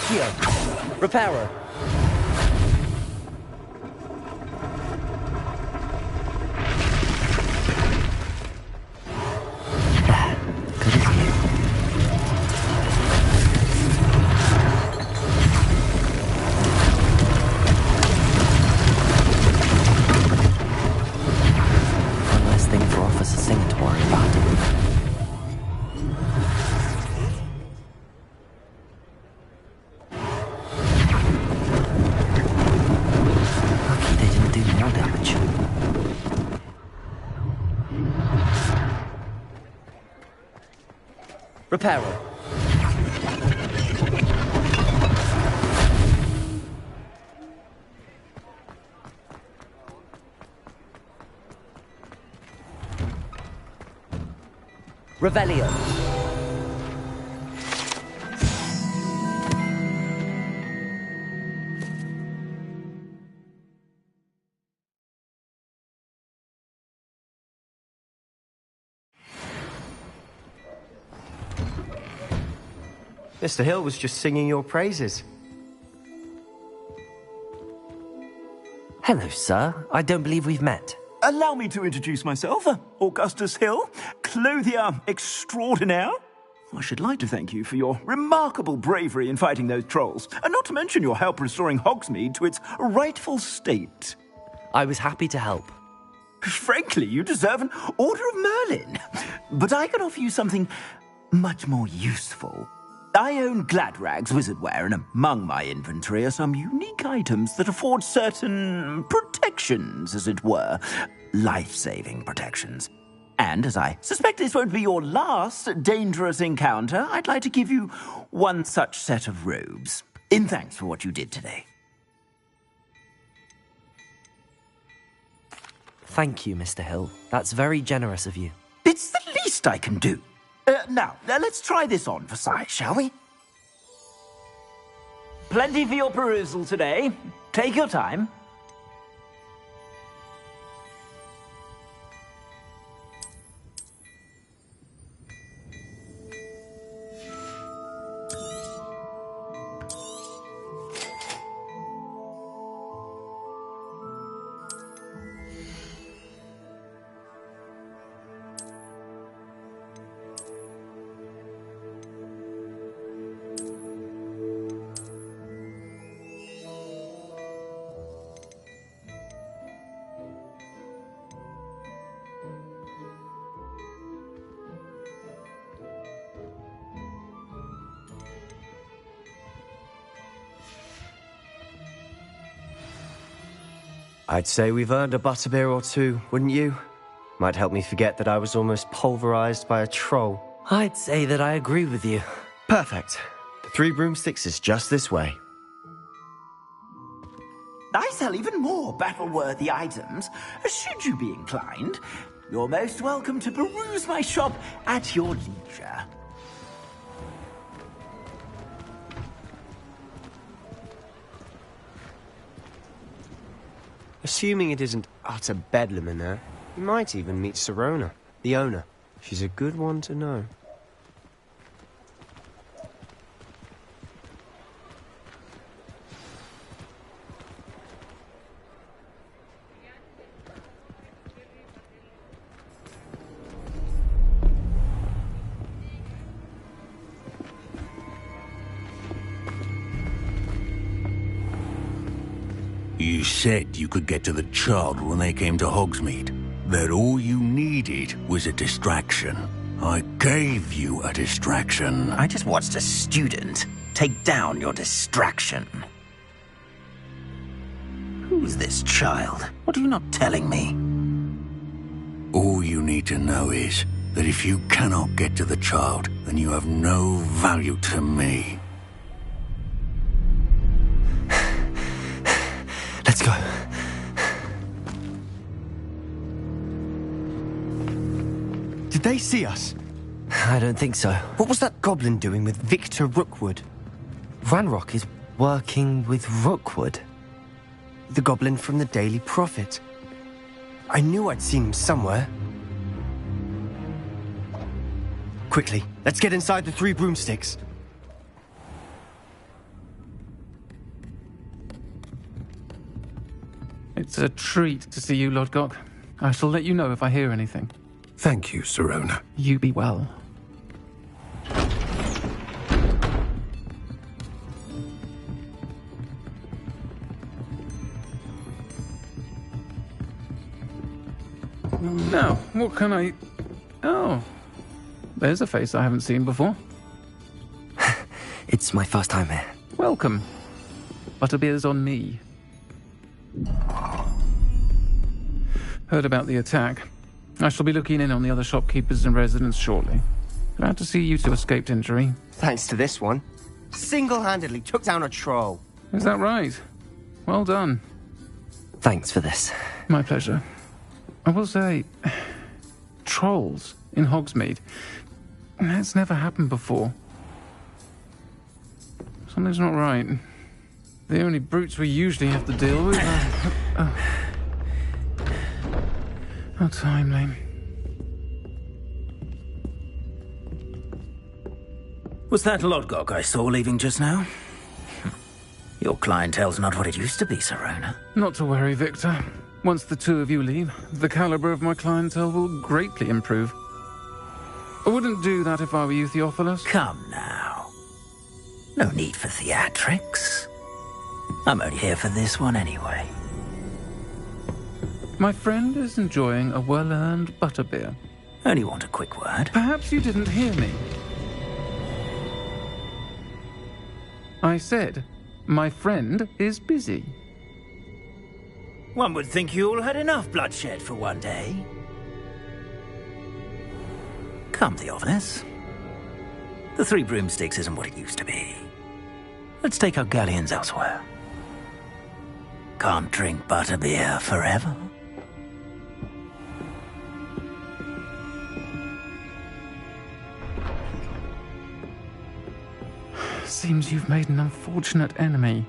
Accio! Reparo! One less thing for Officer Singer to worry about. Lucky they didn't do more damage. Reparo! Revelio! Mr. Hill was just singing your praises. Hello, sir. I don't believe we've met. Allow me to introduce myself, Augustus Hill, clothier extraordinaire. I should like to thank you for your remarkable bravery in fighting those trolls, and not to mention your help restoring Hogsmeade to its rightful state. I was happy to help. Frankly, you deserve an Order of Merlin. But I can offer you something much more useful. I own Gladrag's wizardware, and among my inventory are some unique items that afford certain protections, as it were. Life-saving protections. And as I suspect this won't be your last dangerous encounter, I'd like to give you one such set of robes, in thanks for what you did today. Thank you, Mr. Hill. That's very generous of you. It's the least I can do. Now, let's try this on for size, shall we? Plenty for your perusal today. Take your time. I'd say we've earned a butterbeer or two, wouldn't you? Might help me forget that I was almost pulverized by a troll. I'd say that I agree with you. Perfect. The Three Broomsticks is just this way. I sell even more battle-worthy items. Should you be inclined, you're most welcome to peruse my shop at your leisure. Assuming it isn't utter bedlam in there, you might even meet Sirona, the owner. She's a good one to know. You said you could get to the child when they came to Hogsmeade. That all you needed was a distraction. I gave you a distraction. I just watched a student take down your distraction. Who's this child? What are you not telling me? All you need to know is that if you cannot get to the child, then you have no value to me. Let's go. Did they see us? I don't think so. What was that goblin doing with Victor Rookwood? Ranrock is working with Rookwood. The goblin from the Daily Prophet. I knew I'd seen him somewhere. Quickly, let's get inside the Three Broomsticks. It's a treat to see you, Lodgok. I shall let you know if I hear anything. Thank you, Sirona. You be well. Now, what can I... Oh, there's a face I haven't seen before. It's my first time here. Welcome. Butterbeer's on me. Heard about the attack. I shall be looking in on the other shopkeepers and residents shortly. Glad to see you two escaped injury. Thanks to this one. Single-handedly took down a troll. Is that right? Well done. Thanks for this. My pleasure. I will say, trolls in Hogsmeade. That's never happened before. Something's not right. The only brutes we usually have to deal with are... How timely. Was that Lodgok I saw leaving just now? Your clientele's not what it used to be, Sirona. Not to worry, Victor. Once the two of you leave, the caliber of my clientele will greatly improve. I wouldn't do that if I were you, Theophilus. Come now. No need for theatrics. I'm only here for this one anyway. My friend is enjoying a well-earned butterbeer. Only want a quick word. Perhaps you didn't hear me. I said, my friend is busy. One would think you all had enough bloodshed for one day. Come, Theophilus. The Three Broomsticks isn't what it used to be. Let's take our galleons elsewhere. Can't drink butterbeer forever. Seems you've made an unfortunate enemy.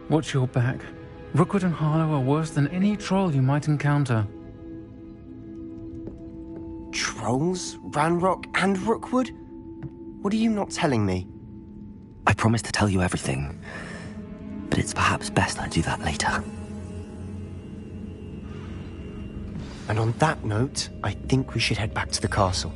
Watch your back. Rookwood and Harlow are worse than any troll you might encounter. Trolls? Ranrock and Rookwood? What are you not telling me? I promised to tell you everything, but it's perhaps best I do that later. And on that note, I think we should head back to the castle.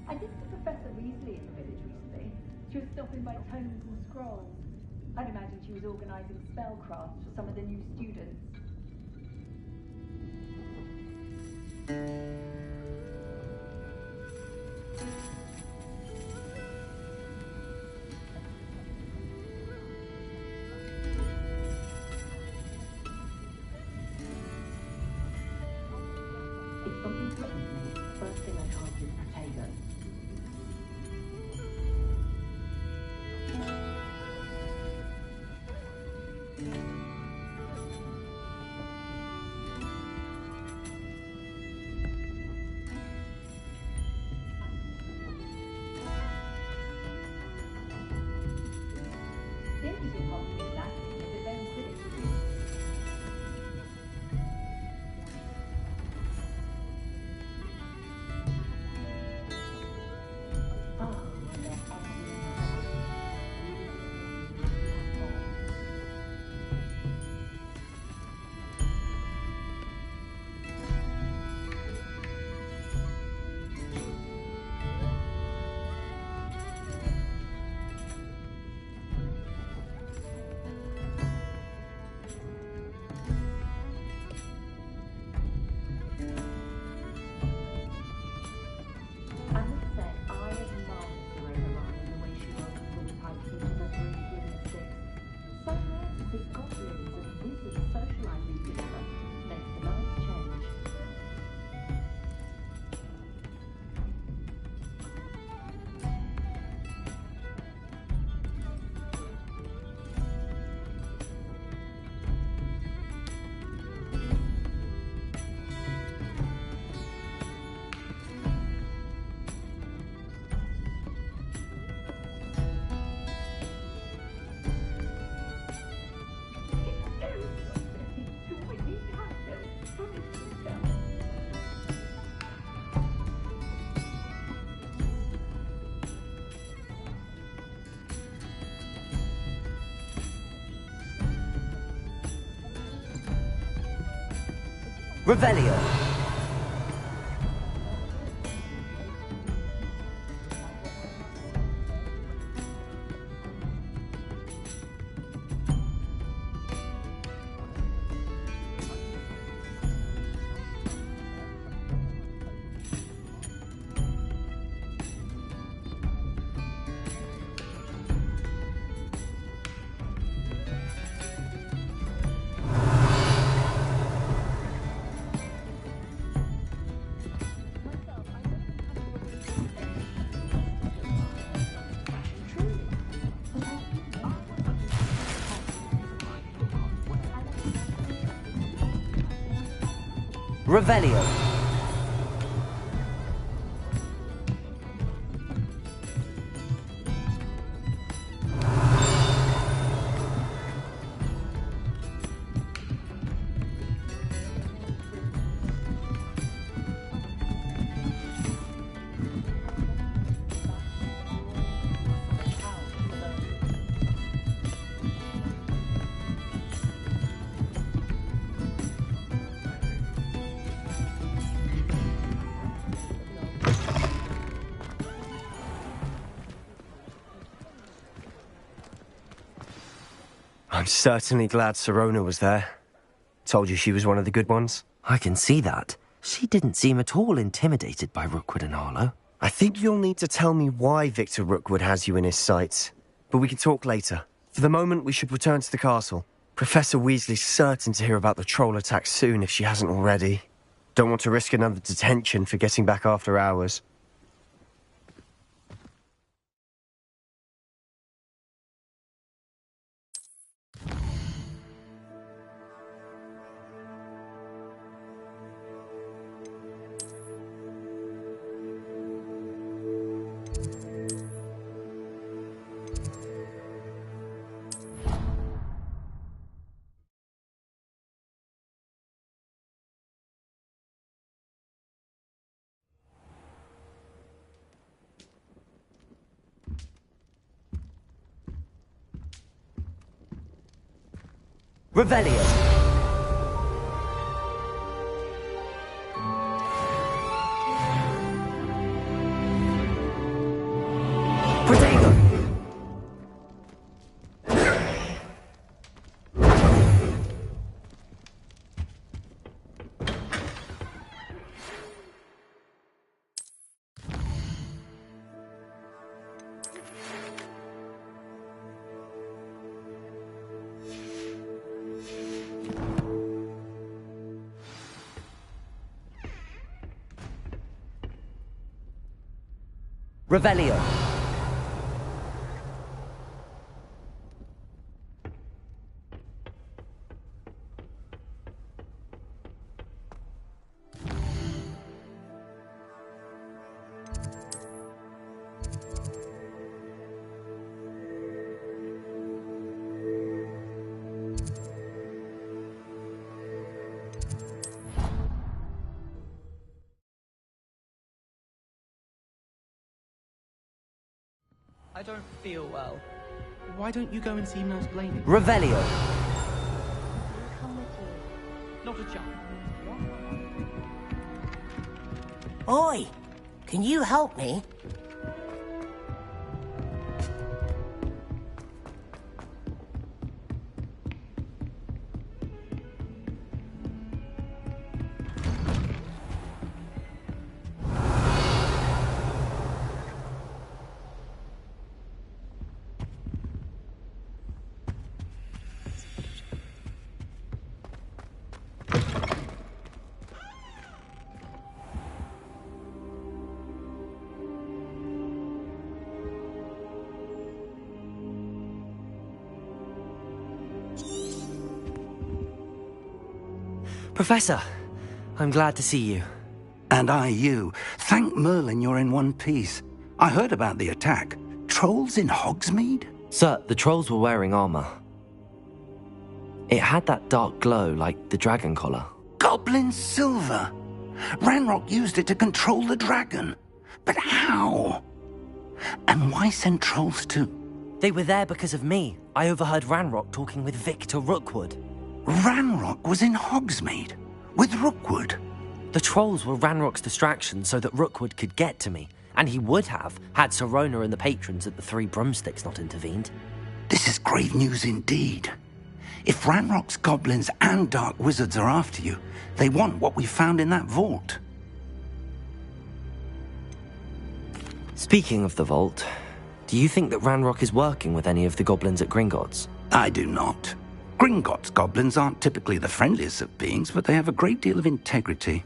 I did see Professor Weasley in the village recently. She was stopping by tomes and scrolls. I'd imagine she was organising spellcraft for some of the new students. It's something threatened me. First thing I cast is potato. Revelio. Revelio. I'm certainly glad Sirona was there. Told you she was one of the good ones. I can see that. She didn't seem at all intimidated by Rookwood and Arlo. I think you'll need to tell me why Victor Rookwood has you in his sights. But we can talk later. For the moment, we should return to the castle. Professor Weasley's certain to hear about the troll attack soon if she hasn't already. Don't want to risk another detention for getting back after hours. Revelio. Protego. Revelio. I don't feel well. Why don't you go and see Nurse Blaney? Revelio. Come with you. Not a chance. Oi! Can you help me? Professor, I'm glad to see you. And I you. Thank Merlin you're in one piece. I heard about the attack. Trolls in Hogsmeade? Sir, the trolls were wearing armor. It had that dark glow like the dragon collar. Goblin silver! Ranrock used it to control the dragon. But how? And why send trolls too? They were there because of me. I overheard Ranrock talking with Victor Rookwood. Ranrock was in Hogsmeade? With Rookwood? The trolls were Ranrock's distraction so that Rookwood could get to me, and he would have had Sirona and the patrons at the Three Broomsticks not intervened. This is grave news indeed. If Ranrock's goblins and dark wizards are after you, they want what we found in that vault. Speaking of the vault, do you think that Ranrock is working with any of the goblins at Gringotts? I do not. Gringotts goblins aren't typically the friendliest of beings, but they have a great deal of integrity.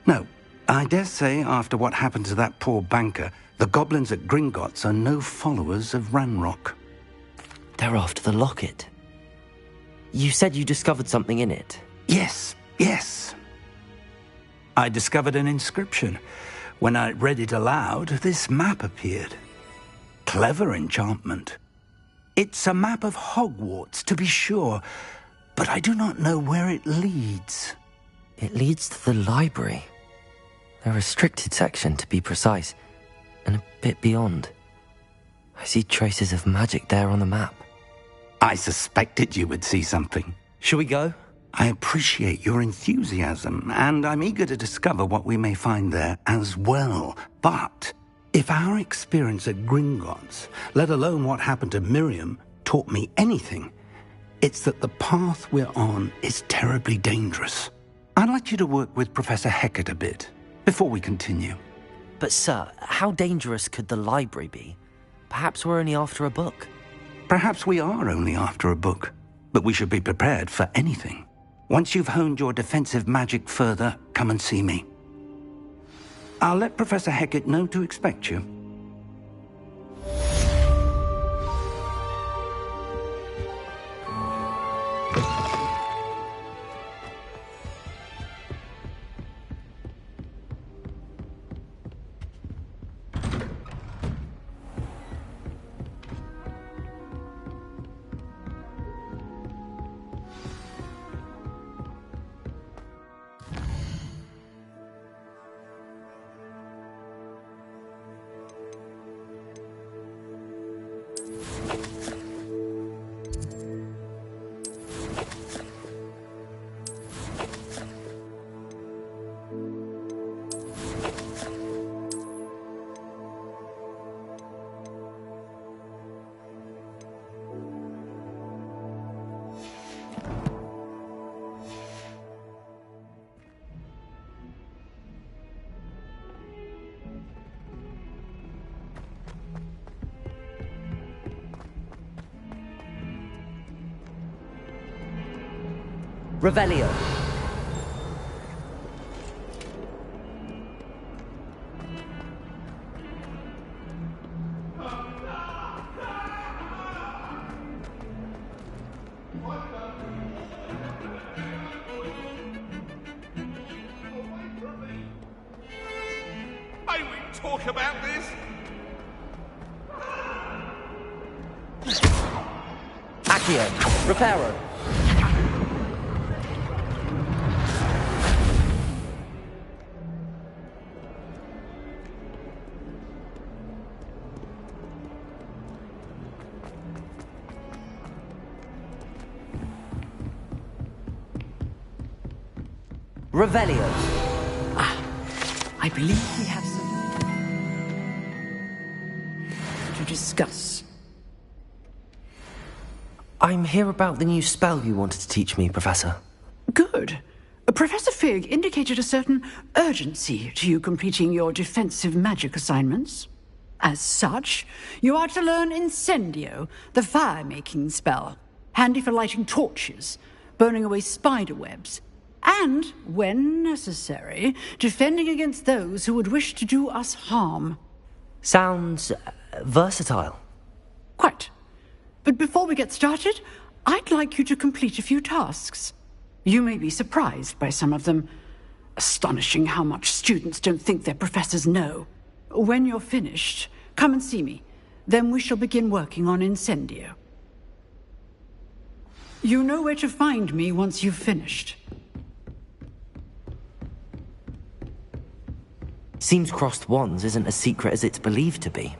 No, I dare say after what happened to that poor banker, the goblins at Gringotts are no followers of Ranrock. They're after the locket. You said you discovered something in it. Yes. I discovered an inscription. When I read it aloud, this map appeared. Clever enchantment. It's a map of Hogwarts, to be sure, but I do not know where it leads. It leads to the library. A restricted section, to be precise, and a bit beyond. I see traces of magic there on the map. I suspected you would see something. Shall we go? I appreciate your enthusiasm, and I'm eager to discover what we may find there as well. But if our experience at Gringotts, let alone what happened to Miriam, taught me anything, it's that the path we're on is terribly dangerous. I'd like you to work with Professor Hecat a bit before we continue. But sir, how dangerous could the library be? Perhaps we're only after a book. Perhaps we are only after a book, but we should be prepared for anything. Once you've honed your defensive magic further, come and see me. I'll let Professor Hecat know to expect you. Revelio. May we talk about this? Accio. Reparo. Revelio. I believe we have something to discuss. I'm here about the new spell you wanted to teach me, Professor. Good. Professor Fig indicated a certain urgency to you completing your defensive magic assignments. As such, you are to learn Incendio, the fire-making spell, handy for lighting torches, burning away spider webs, and, when necessary, defending against those who would wish to do us harm. Sounds versatile. Quite. But before we get started, I'd like you to complete a few tasks. You may be surprised by some of them. Astonishing how much students don't think their professors know. When you're finished, come and see me. Then we shall begin working on Incendio. You know where to find me once you've finished. Seems crossed wands isn't as secret as it's believed to be.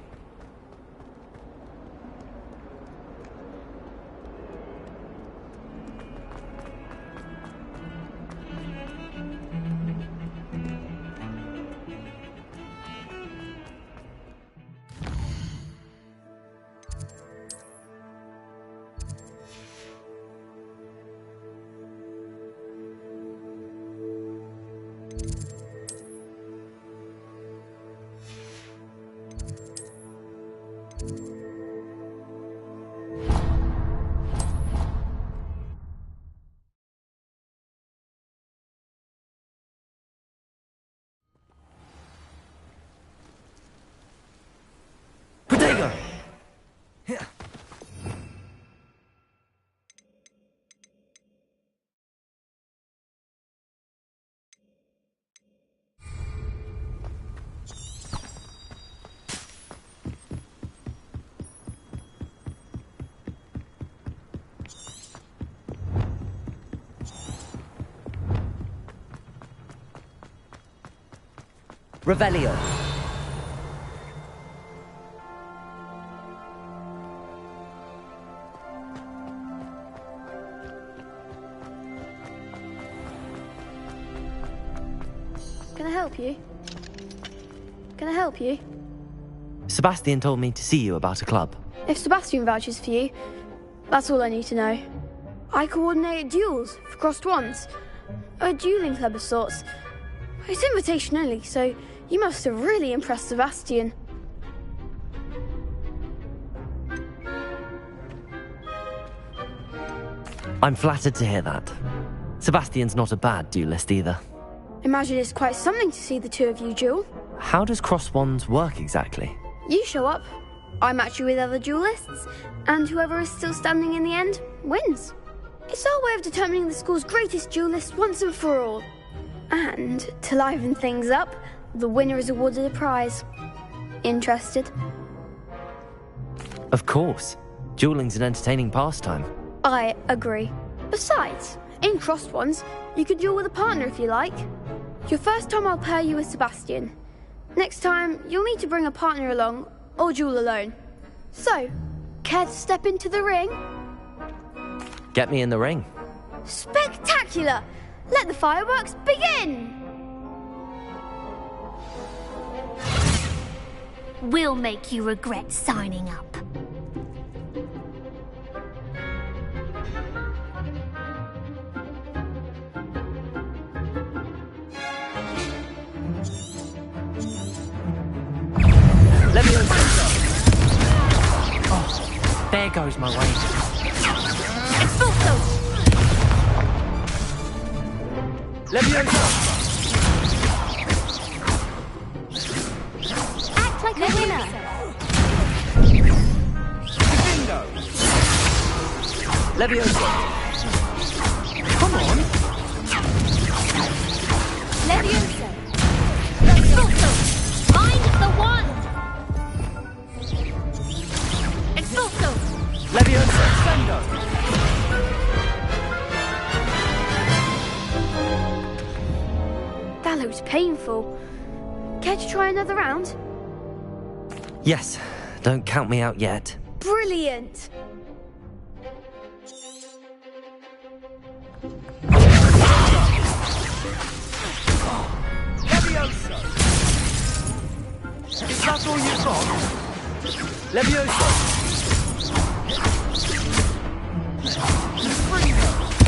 Protego! Revelio. Can I help you? Can I help you? Sebastian told me to see you about a club. If Sebastian vouches for you, that's all I need to know. I coordinate duels for crossed wands. A dueling club of sorts. It's invitation only, so you must have really impressed Sebastian. I'm flattered to hear that. Sebastian's not a bad duelist either. Imagine it's quite something to see the two of you duel. How does cross wands work exactly? You show up, I match you with other duelists, and whoever is still standing in the end wins. It's our way of determining the school's greatest duelist once and for all. And to liven things up, the winner is awarded a prize. Interested? Of course. Dueling's an entertaining pastime. I agree. Besides, in crossed ones, you could duel with a partner if you like. Your first time I'll pair you with Sebastian. Next time, you'll need to bring a partner along, or duel alone. So, care to step into the ring? Get me in the ring. Spectacular! Let the fireworks begin! We'll make you regret signing up. Oh, there goes my way. Expulso! Act like a winner. Levioso. Come on. Leviosa. Expulso. Mind the wand. Expulso. Leviosa. Sendo. That looks painful. Care to try another round? Yes, don't count me out yet. Brilliant! Levioso. Is that all you've got? Levioso.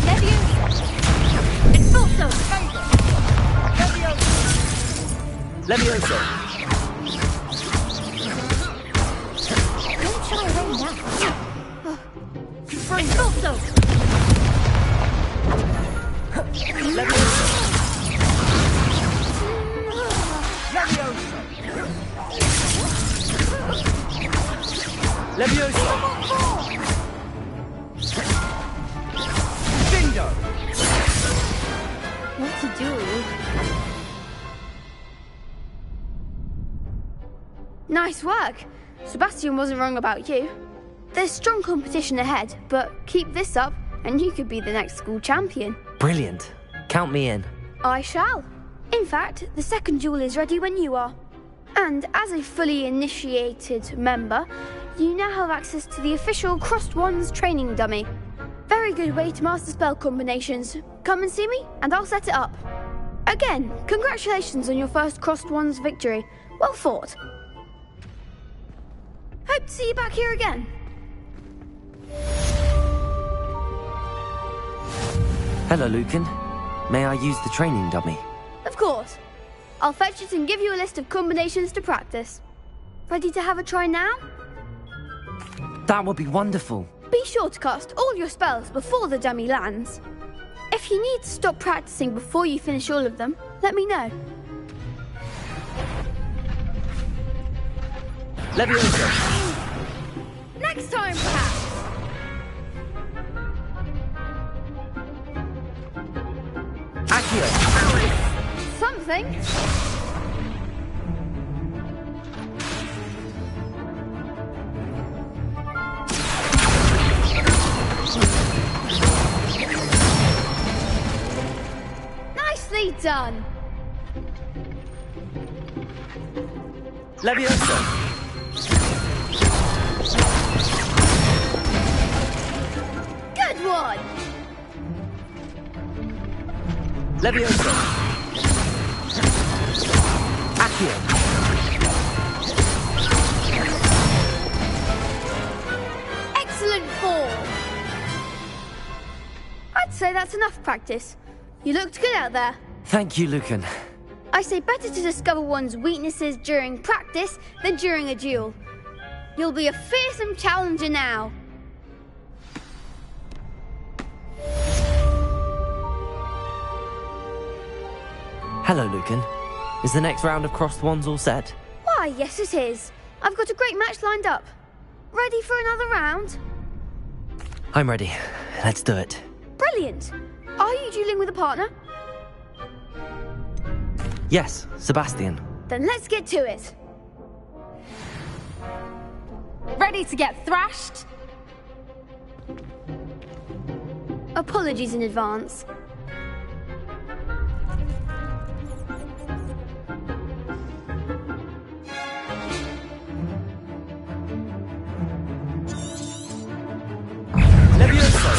Leviosa. Expulso. Levioso. Don't shy away now. Expulso. Levioso. Levioso. Bingo. What to do? Nice work. Sebastian wasn't wrong about you. There's strong competition ahead, but keep this up and you could be the next school champion. Brilliant. Count me in. I shall. In fact, the second duel is ready when you are. And as a fully initiated member, you now have access to the official Crossed Wands training dummy. Very good way to master spell combinations. Come and see me, and I'll set it up. Again, congratulations on your first Crossed Wands victory. Well fought. Hope to see you back here again. Hello, Lucan. May I use the training dummy? Of course. I'll fetch it and give you a list of combinations to practice. Ready to have a try now? That would be wonderful. Be sure to cast all your spells before the dummy lands. If you need to stop practicing before you finish all of them, let me know. Leviosa! Next time, perhaps! Accio! Something! Nicely done! Leviosa! Good one! Leviosa! Accio! Excellent form! I'd say that's enough practice. You looked good out there. Thank you, Lucan. I say better to discover one's weaknesses during practice than during a duel. You'll be a fearsome challenger now. Hello, Lucan. Is the next round of Crossed Wands all set? Why, yes it is. I've got a great match lined up. Ready for another round? I'm ready. Let's do it. Brilliant. Are you dueling with a partner? Yes, Sebastian. Then let's get to it. Ready to get thrashed? Apologies in advance. Leviosa!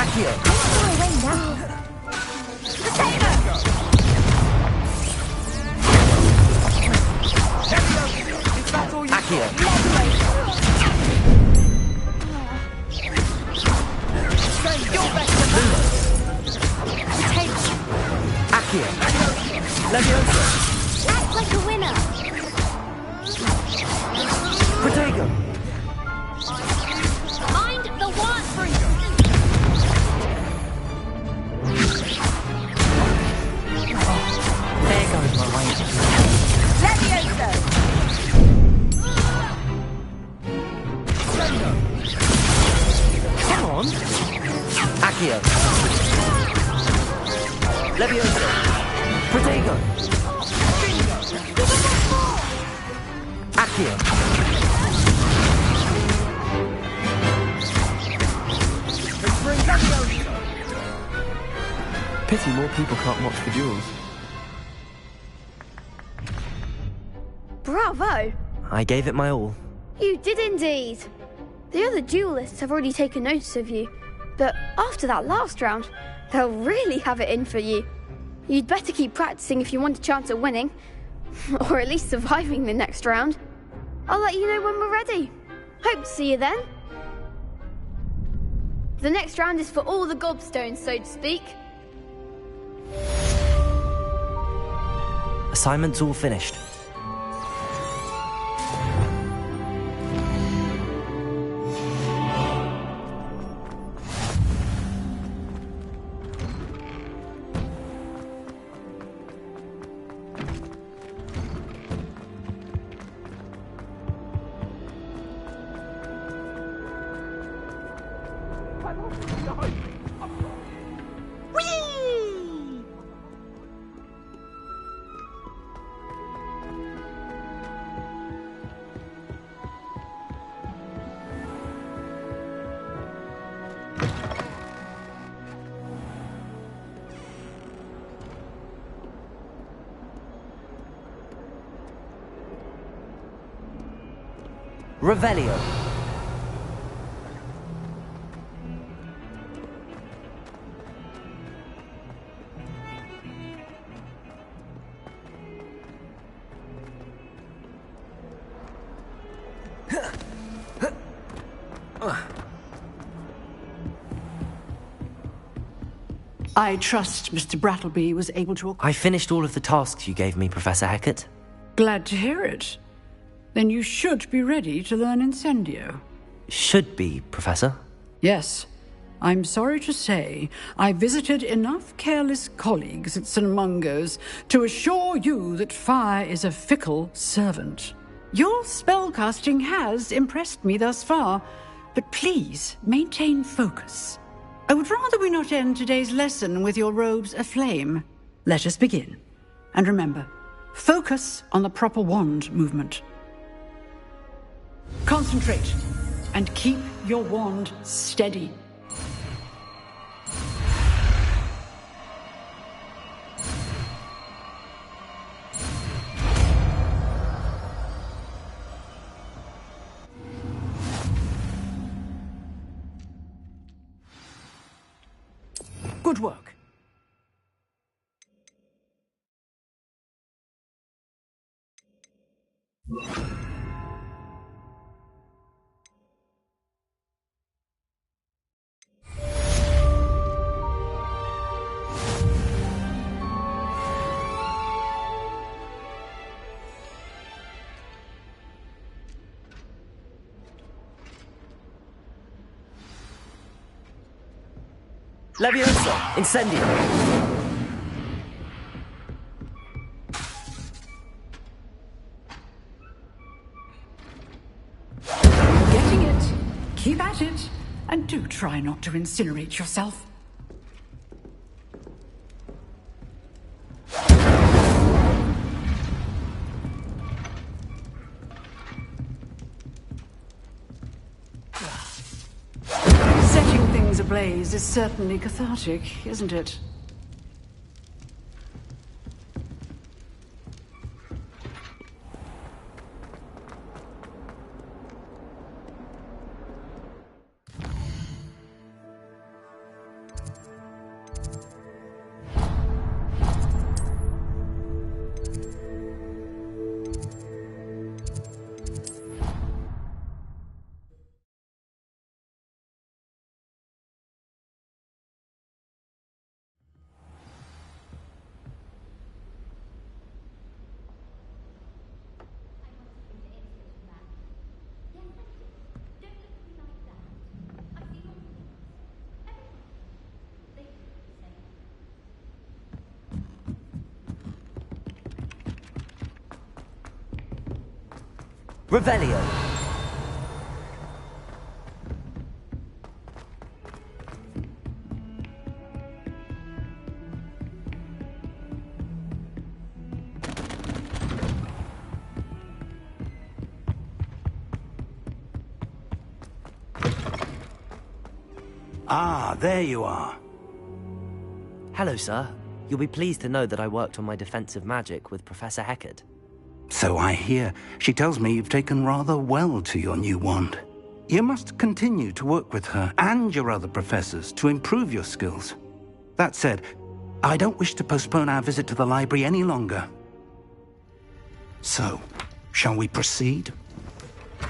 Accio! Go away now. Accio! Accio! Leviosa! Act like a winner. Protego! Mind the wand for There goes my way. Leviosa! Come on! Accio! Leviosa! Protego! Accio! Pity more people can't watch the duels. Bravo! I gave it my all. You did indeed. The other duelists have already taken notice of you, but after that last round, they'll really have it in for you. You'd better keep practicing if you want a chance at winning, or at least surviving the next round. I'll let you know when we're ready. Hope to see you then. The next round is for all the gobstones, so to speak. Assignment's all finished. Revelio. I trust Mr. Brattleby was able to... I finished all of the tasks you gave me, Professor Hecat. Glad to hear it. Then you should be ready to learn Incendio. Should be, Professor? Yes. I'm sorry to say, I visited enough careless colleagues at St. Mungo's to assure you that fire is a fickle servant. Your spellcasting has impressed me thus far, but please maintain focus. I would rather we not end today's lesson with your robes aflame. Let us begin. And remember, focus on the proper wand movement. Concentrate, and keep your wand steady. Good work. Leviosa! Incendio! Getting it. Keep at it. And do try not to incinerate yourself. Setting things ablaze is certainly cathartic, isn't it? Revelio! Ah, there you are. Hello, sir. You'll be pleased to know that I worked on my defensive magic with Professor Hecat. So I hear. She tells me you've taken rather well to your new wand. You must continue to work with her and your other professors to improve your skills. That said, I don't wish to postpone our visit to the library any longer. So, shall we proceed?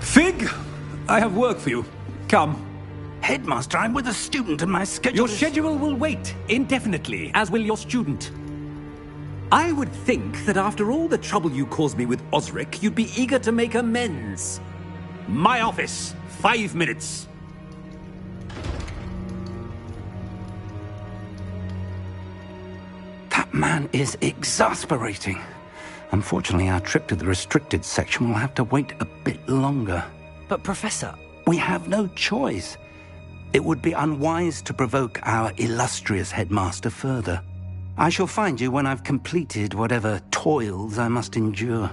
Fig! I have work for you. Come. Headmaster, I'm with a student and my schedule Your schedule will wait indefinitely, as will your student. I would think that after all the trouble you caused me with Osric, you'd be eager to make amends. My office, 5 minutes. That man is exasperating. Unfortunately, our trip to the restricted section will have to wait a bit longer. But, Professor... We have no choice. It would be unwise to provoke our illustrious headmaster further. I shall find you when I've completed whatever toils I must endure.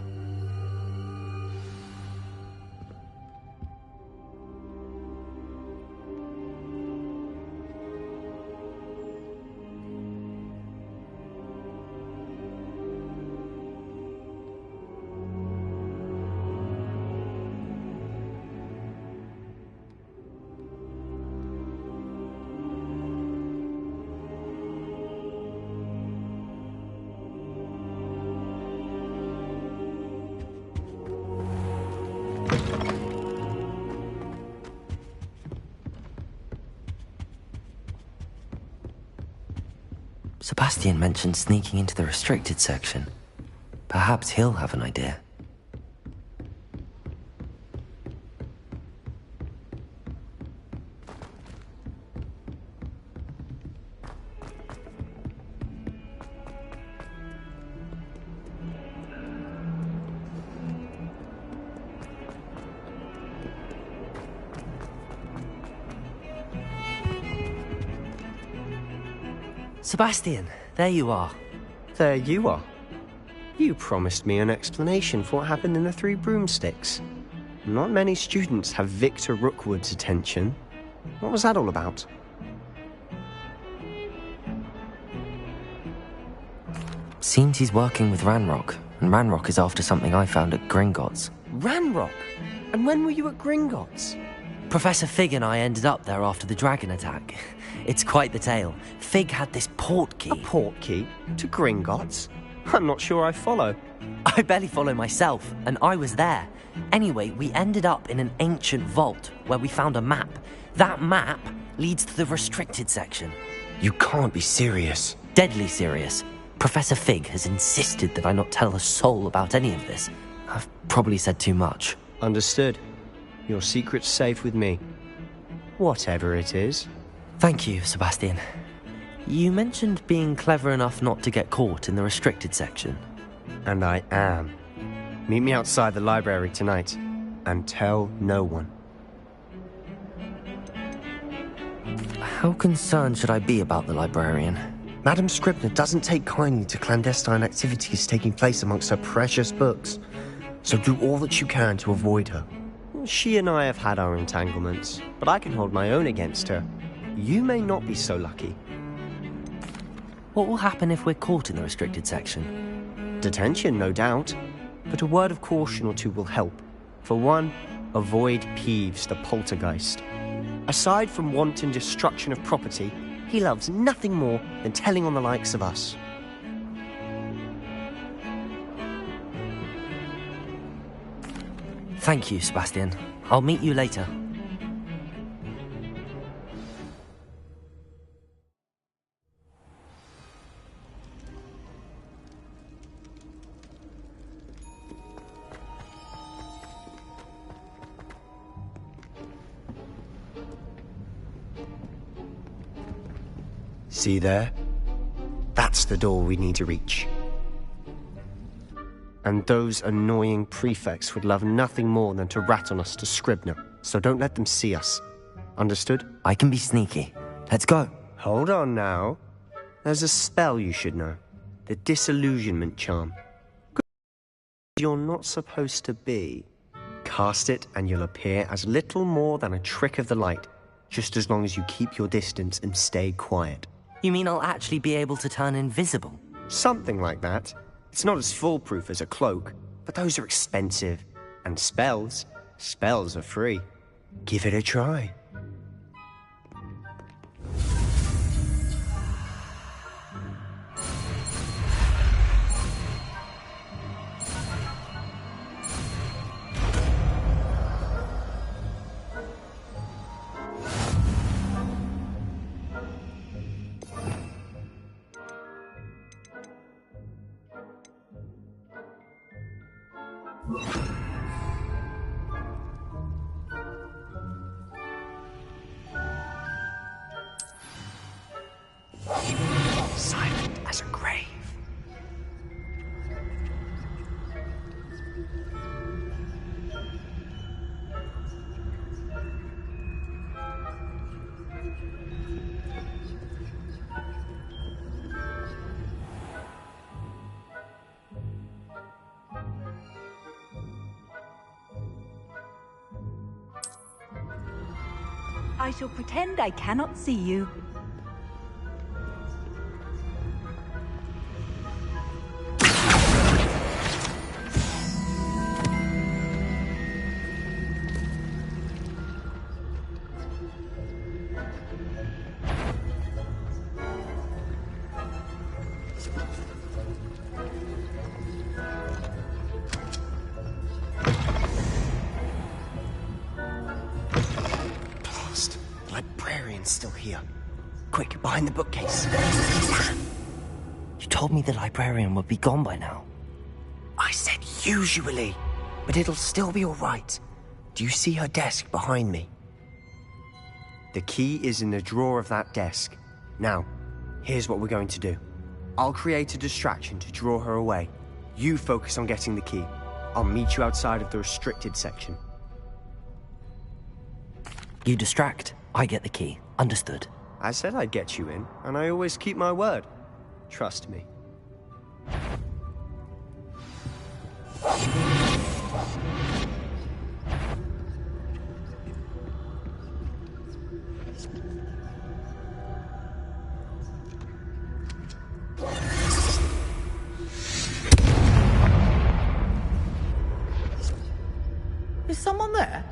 Sebastian mentioned sneaking into the restricted section. Perhaps he'll have an idea. Sebastian, there you are. There you are. You promised me an explanation for what happened in the Three Broomsticks. Not many students have Victor Rookwood's attention. What was that all about? Seems he's working with Ranrock, and Ranrock is after something I found at Gringotts. Ranrock? And when were you at Gringotts? Professor Fig and I ended up there after the dragon attack. It's quite the tale. Fig had this port key. A port key? To Gringotts? I'm not sure I follow. I barely follow myself, and I was there. Anyway, we ended up in an ancient vault where we found a map. That map leads to the restricted section. You can't be serious. Deadly serious. Professor Fig has insisted that I not tell a soul about any of this. I've probably said too much. Understood. Your secret's safe with me. Whatever it is. Thank you, Sebastian. You mentioned being clever enough not to get caught in the restricted section. And I am. Meet me outside the library tonight, and tell no one. How concerned should I be about the librarian? Madame Scribner doesn't take kindly to clandestine activities taking place amongst her precious books, so do all that you can to avoid her. She and I have had our entanglements, but I can hold my own against her. You may not be so lucky. What will happen if we're caught in the restricted section? Detention, no doubt. But a word of caution or two will help. For one, avoid Peeves, the poltergeist. Aside from wanton destruction of property, he loves nothing more than telling on the likes of us. Thank you, Sebastian. I'll meet you later. See there? That's the door we need to reach. And those annoying prefects would love nothing more than to rat on us to Scribner, so don't let them see us. Understood? I can be sneaky. Let's go. Hold on now. There's a spell you should know. The Disillusionment Charm. You're not supposed to be. Cast it and you'll appear as little more than a trick of the light, just as long as you keep your distance and stay quiet. You mean I'll actually be able to turn invisible? Something like that. It's not as foolproof as a cloak, but those are expensive. And spells are free. Give it a try. Silent as a grave. I shall pretend I cannot see you. Still here. Quick, behind the bookcase. You told me the librarian would be gone by now. I said usually, but it'll still be all right. Do you see her desk behind me? The key is in the drawer of that desk. Now, here's what we're going to do. I'll create a distraction to draw her away. You focus on getting the key. I'll meet you outside of the restricted section. You distract, I get the key. Understood. I said I'd get you in, and I always keep my word. Trust me. Is someone there?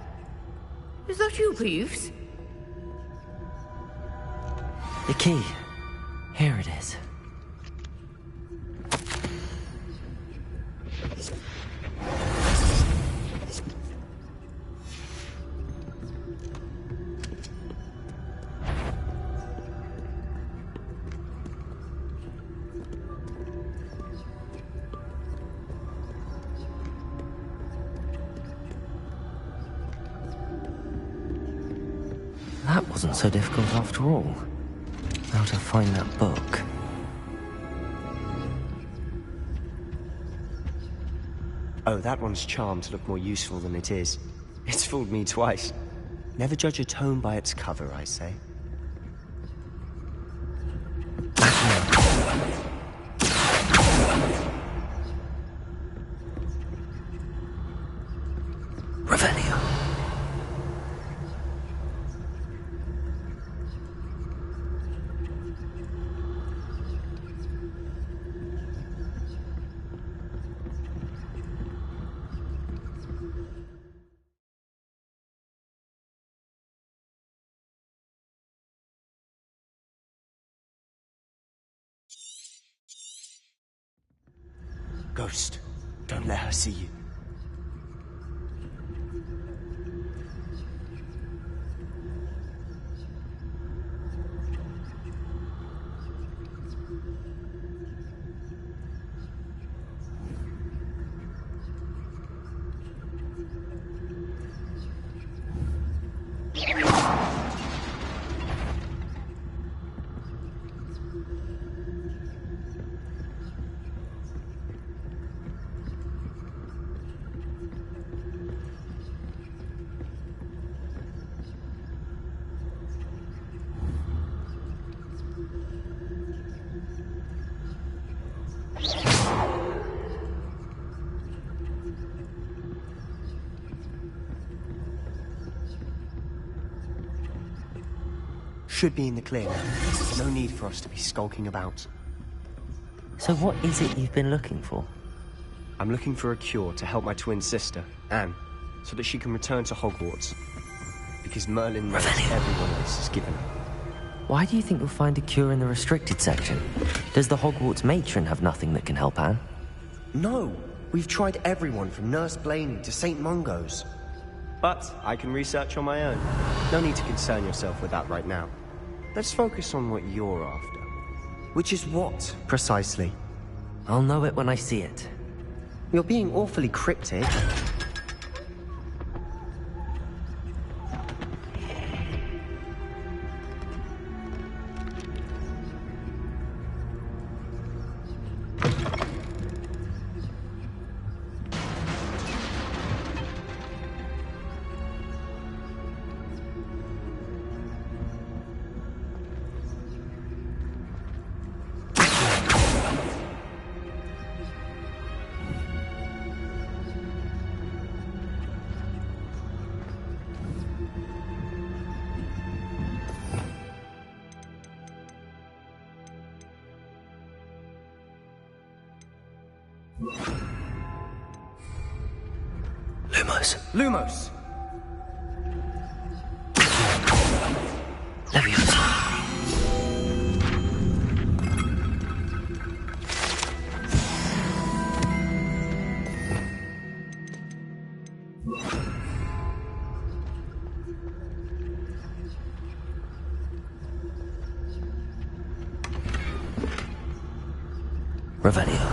Is that you, Peeves? The key. Here it is. That wasn't so difficult after all. How to find that book. Oh, that one's charmed to look more useful than it is. It's fooled me twice. Never judge a tome by its cover, I say. Revelio. Ghost, don't let her see you. Should be in the clear now. No need for us to be skulking about. So what is it you've been looking for? I'm looking for a cure to help my twin sister, Anne, so that she can return to Hogwarts. Because Merlin knows everyone else is given her. Why do you think you'll find a cure in the restricted section? Does the Hogwarts matron have nothing that can help Anne? No! We've tried everyone from Nurse Blaney to St. Mungo's. But I can research on my own. No need to concern yourself with that right now. Let's focus on what you're after. Which is what, precisely? I'll know it when I see it. You're being awfully cryptic. Lumos. Lumos! Leviosa. Revelio.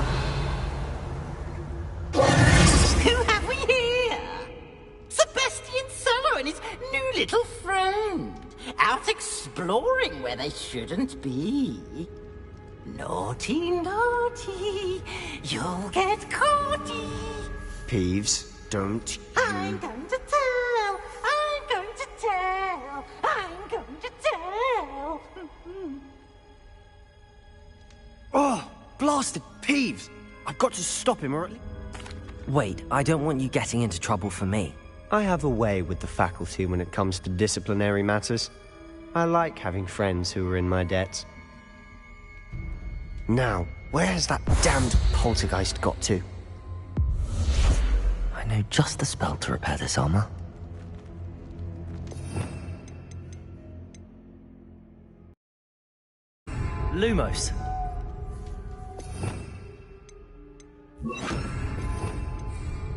Who have we here? Sebastian Cello and his new little friend. Out exploring where they shouldn't be. Naughty, naughty. You'll get caughty. Peeves, don't you... I'm going to tell. I'm going to tell. I'm going to tell. Oh, blasted Peeves! I've got to stop him or at least... Wait, I don't want you getting into trouble for me. I have a way with the faculty when it comes to disciplinary matters. I like having friends who are in my debt. Now, where has that damned poltergeist got to? I know just the spell to repair this armor. Lumos.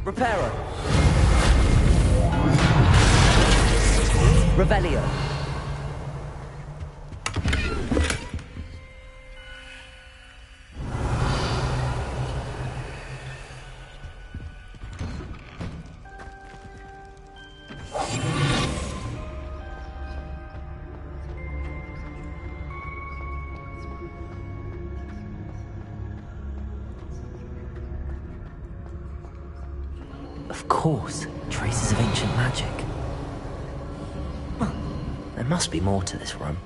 Reparo. Revelio. Of course, traces of ancient magic. Well, there must be more to this room.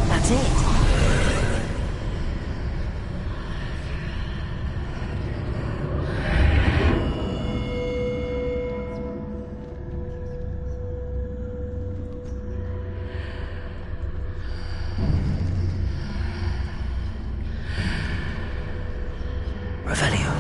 That's it! Revelio.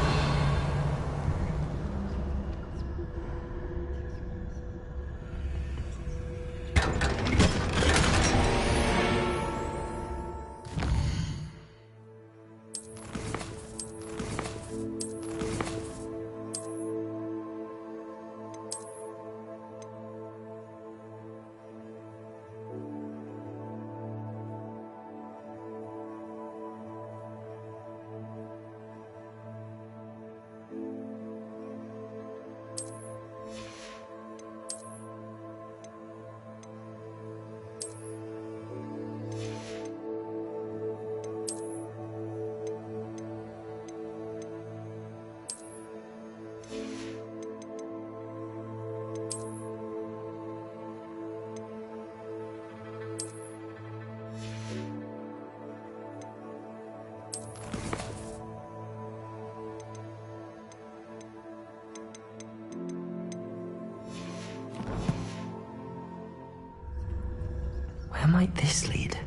Where might this lead?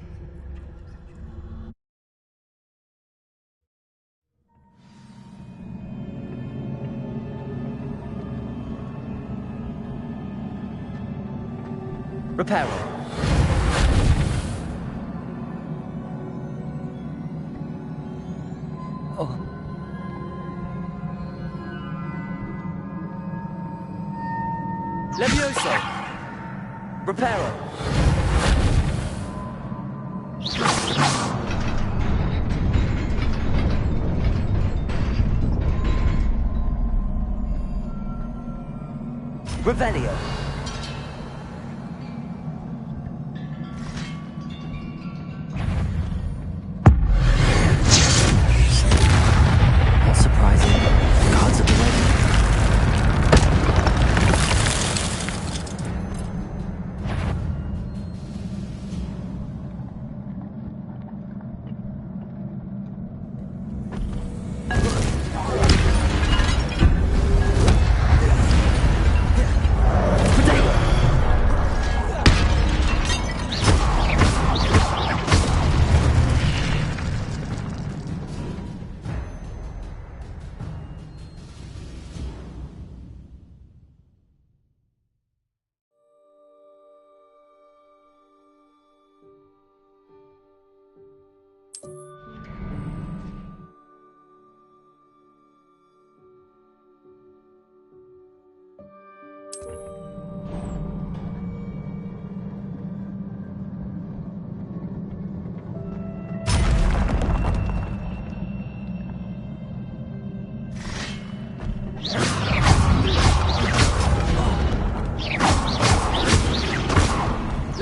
Reparo. Oh. Levioso. Reparo. Revelio. Not surprising. Cards at the ready.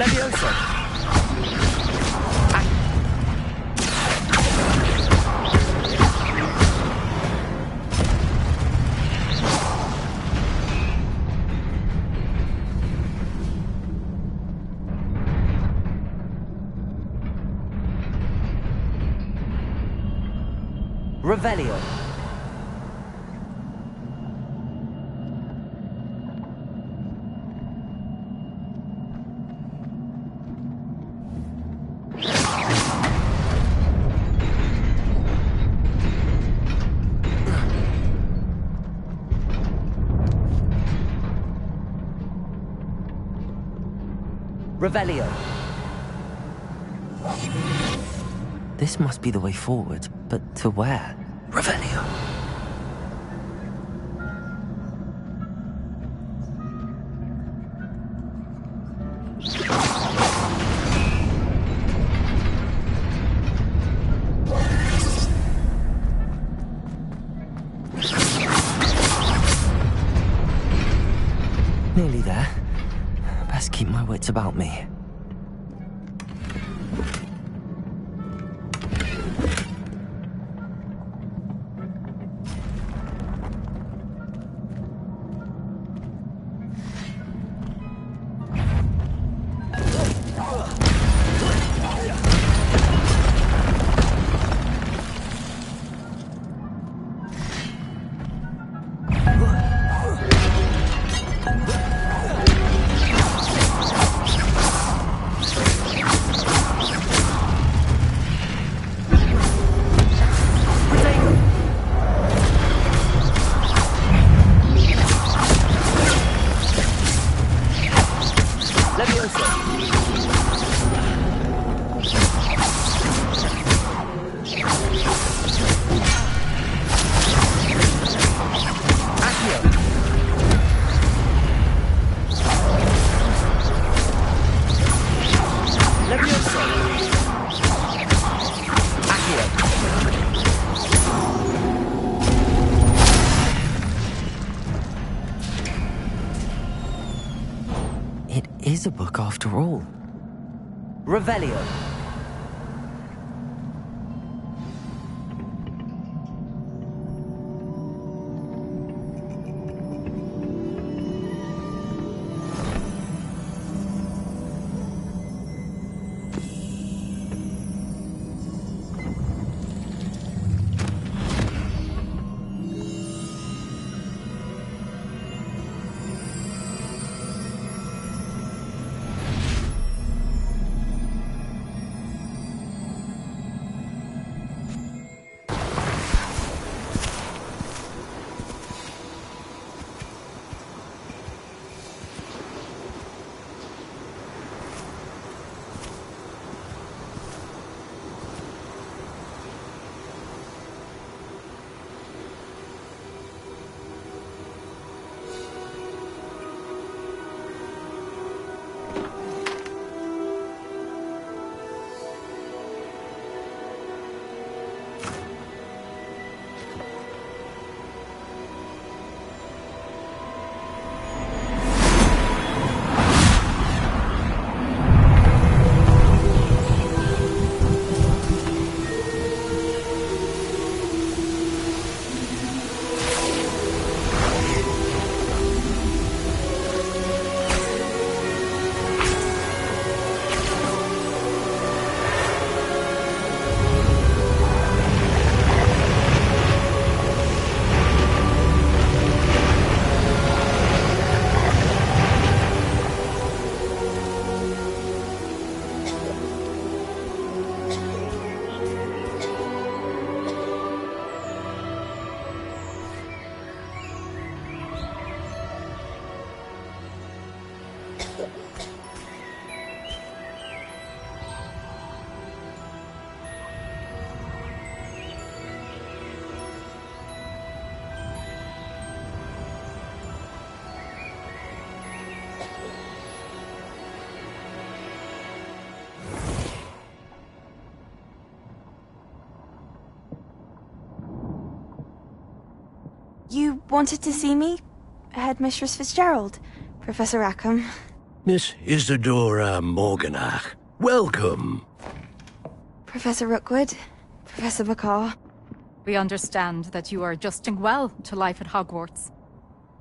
Levioso! Revelio. Revelio. This must be the way forward, but to where? Revelio. Nearly there. Best keep my wits about me. Is a book after all. Revelio. You wanted to see me? Headmistress Fitzgerald, Professor Rackham. Miss Isadora Morganach, welcome. Professor Rookwood, Professor McCaw. We understand that you are adjusting well to life at Hogwarts.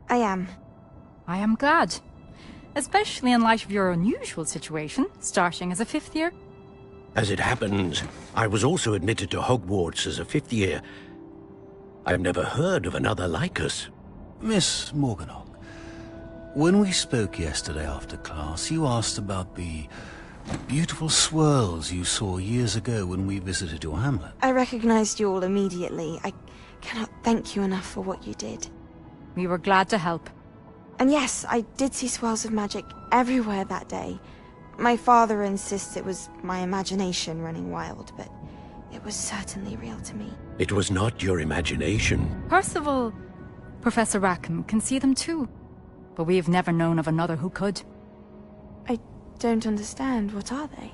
I am. I am glad. Especially in light of your unusual situation, starting as a 5th year. As it happens, I was also admitted to Hogwarts as a 5th year. I've never heard of another like us. Miss Morganach, when we spoke yesterday after class, you asked about the beautiful swirls you saw years ago when we visited your hamlet. I recognized you all immediately. I cannot thank you enough for what you did. We were glad to help. And yes, I did see swirls of magic everywhere that day. My father insists it was my imagination running wild, but it was certainly real to me. It was not your imagination. Percival, Professor Rackham can see them too. But we have never known of another who could. I don't understand. What are they?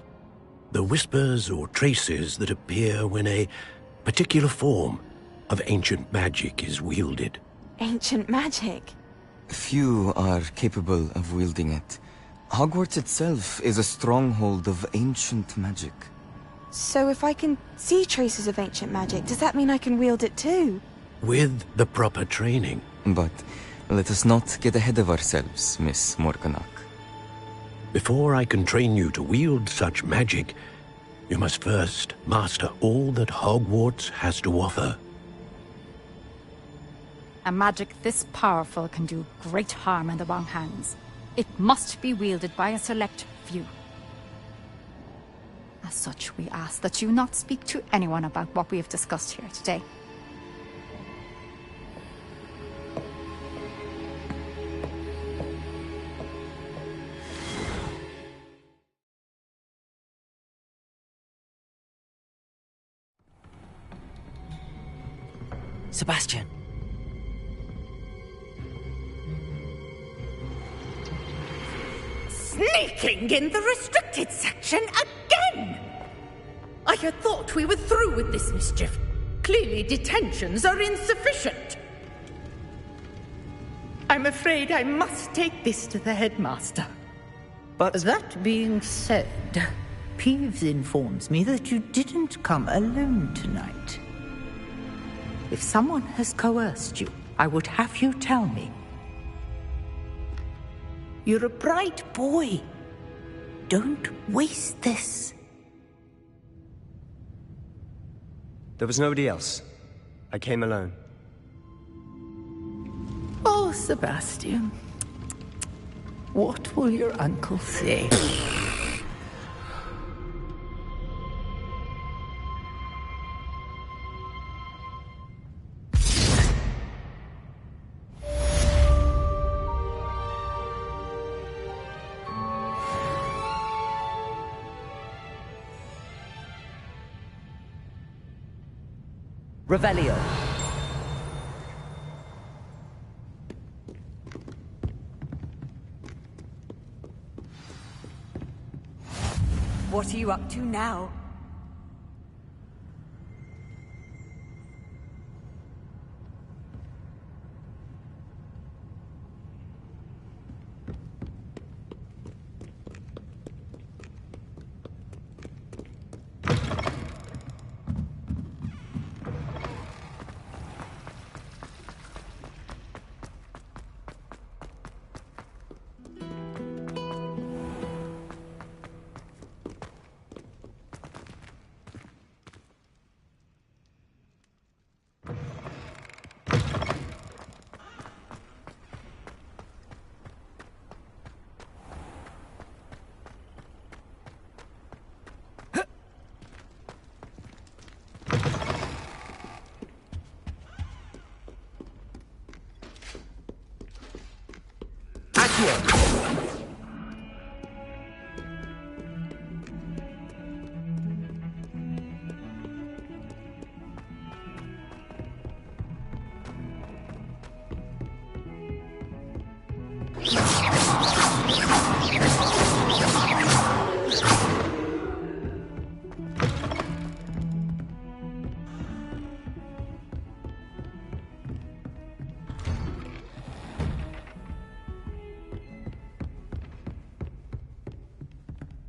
The whispers or traces that appear when a particular form of ancient magic is wielded. Ancient magic? Few are capable of wielding it. Hogwarts itself is a stronghold of ancient magic. So if I can see traces of ancient magic, does that mean I can wield it too? With the proper training. But let us not get ahead of ourselves, Miss Morganach. Before I can train you to wield such magic, you must first master all that Hogwarts has to offer. A magic this powerful can do great harm in the wrong hands. It must be wielded by a select few. As such, we ask that you not speak to anyone about what we have discussed here today. Sebastian. Sneaking in the restricted section again! I had thought we were through with this mischief. Clearly detentions are insufficient. I'm afraid I must take this to the headmaster. But that being said, Peeves informs me that you didn't come alone tonight. If someone has coerced you, I would have you tell me. You're a bright boy. Don't waste this. There was nobody else. I came alone. Oh, Sebastian. What will your uncle say? Revelio. What are you up to now?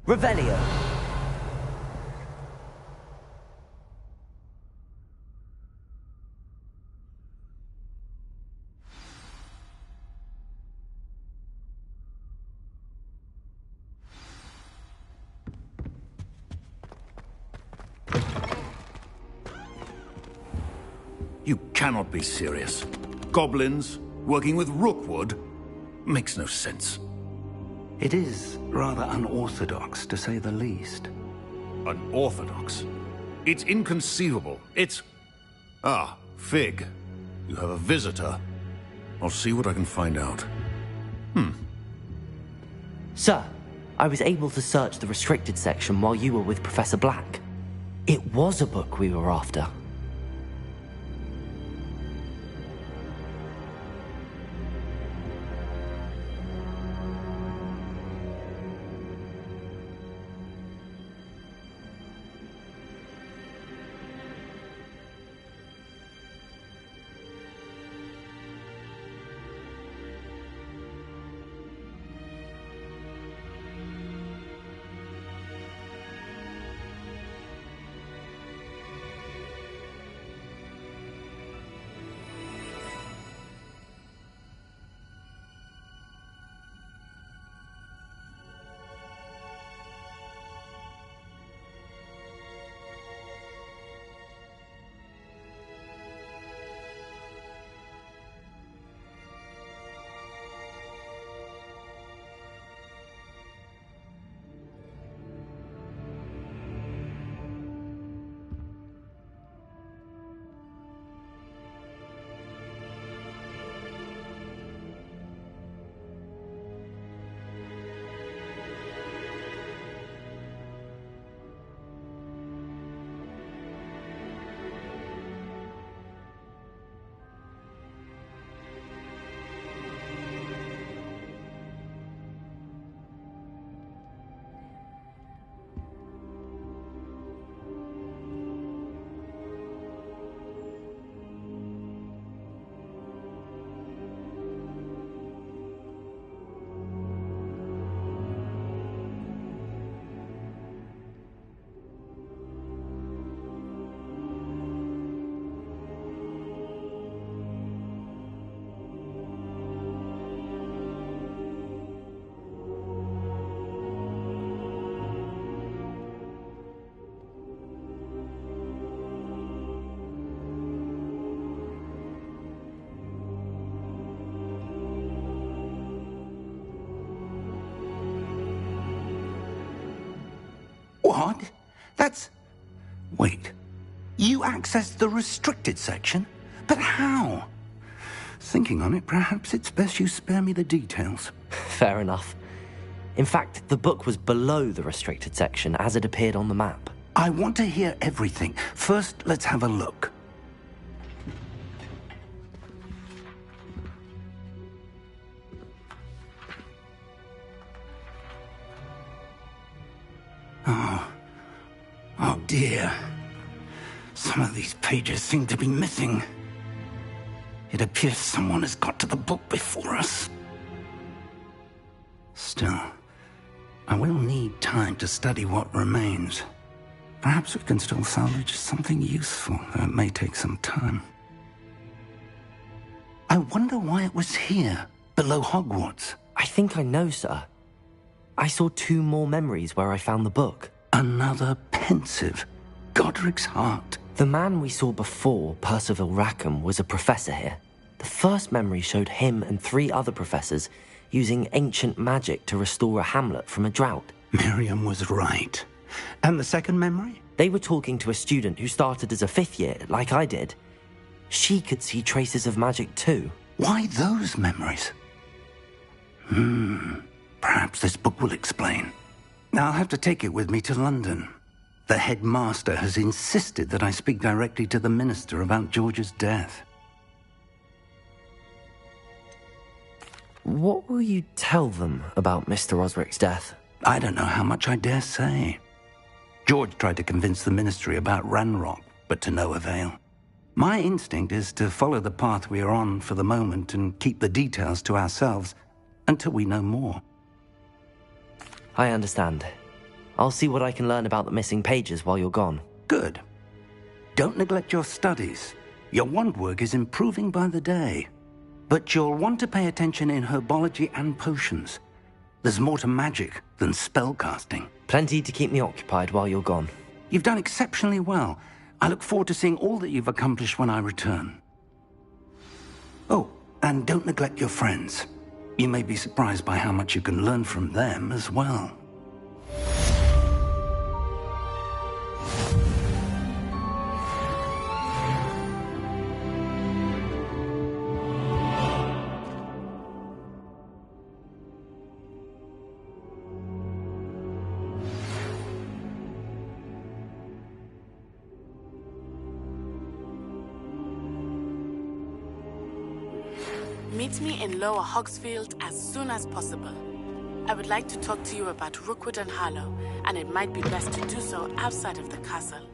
Revelio. You cannot be serious. Goblins working with Rookwood makes no sense. It is rather unorthodox, to say the least. Unorthodox? It's inconceivable. It's... Ah, Fig. You have a visitor. I'll see what I can find out. Sir, I was able to search the restricted section while you were with Professor Black. It was a book we were after. What? That's... Wait. You accessed the restricted section? But how? Thinking on it, perhaps it's best you spare me the details. Fair enough. In fact, the book was below the restricted section as it appeared on the map. I want to hear everything. First, let's have a look. Oh dear. Some of these pages seem to be missing. It appears someone has got to the book before us. Still, I will need time to study what remains. Perhaps we can still salvage something useful, though it may take some time. I wonder why it was here, below Hogwarts. I think I know, sir. I saw 2 more memories where I found the book. Another pensive. Godric's heart. The man we saw before, Percival Rackham, was a professor here. The first memory showed him and 3 other professors using ancient magic to restore a hamlet from a drought. Miriam was right. And the second memory? They were talking to a student who started as a 5th year, like I did. She could see traces of magic too. Why those memories? Perhaps this book will explain. I'll have to take it with me to London. The headmaster has insisted that I speak directly to the minister about George's death. What will you tell them about Mr. Osric's death? I don't know how much I dare say. George tried to convince the ministry about Ranrock, but to no avail. My instinct is to follow the path we are on for the moment and keep the details to ourselves until we know more. I understand. I'll see what I can learn about the missing pages while you're gone. Good. Don't neglect your studies. Your wand work is improving by the day. But you'll want to pay attention in herbology and potions. There's more to magic than spellcasting. Plenty to keep me occupied while you're gone. You've done exceptionally well. I look forward to seeing all that you've accomplished when I return. Oh, and don't neglect your friends. You may be surprised by how much you can learn from them as well. Meet me in Lower Hogsfield as soon as possible. I would like to talk to you about Rookwood and Harlow, and it might be best to do so outside of the castle.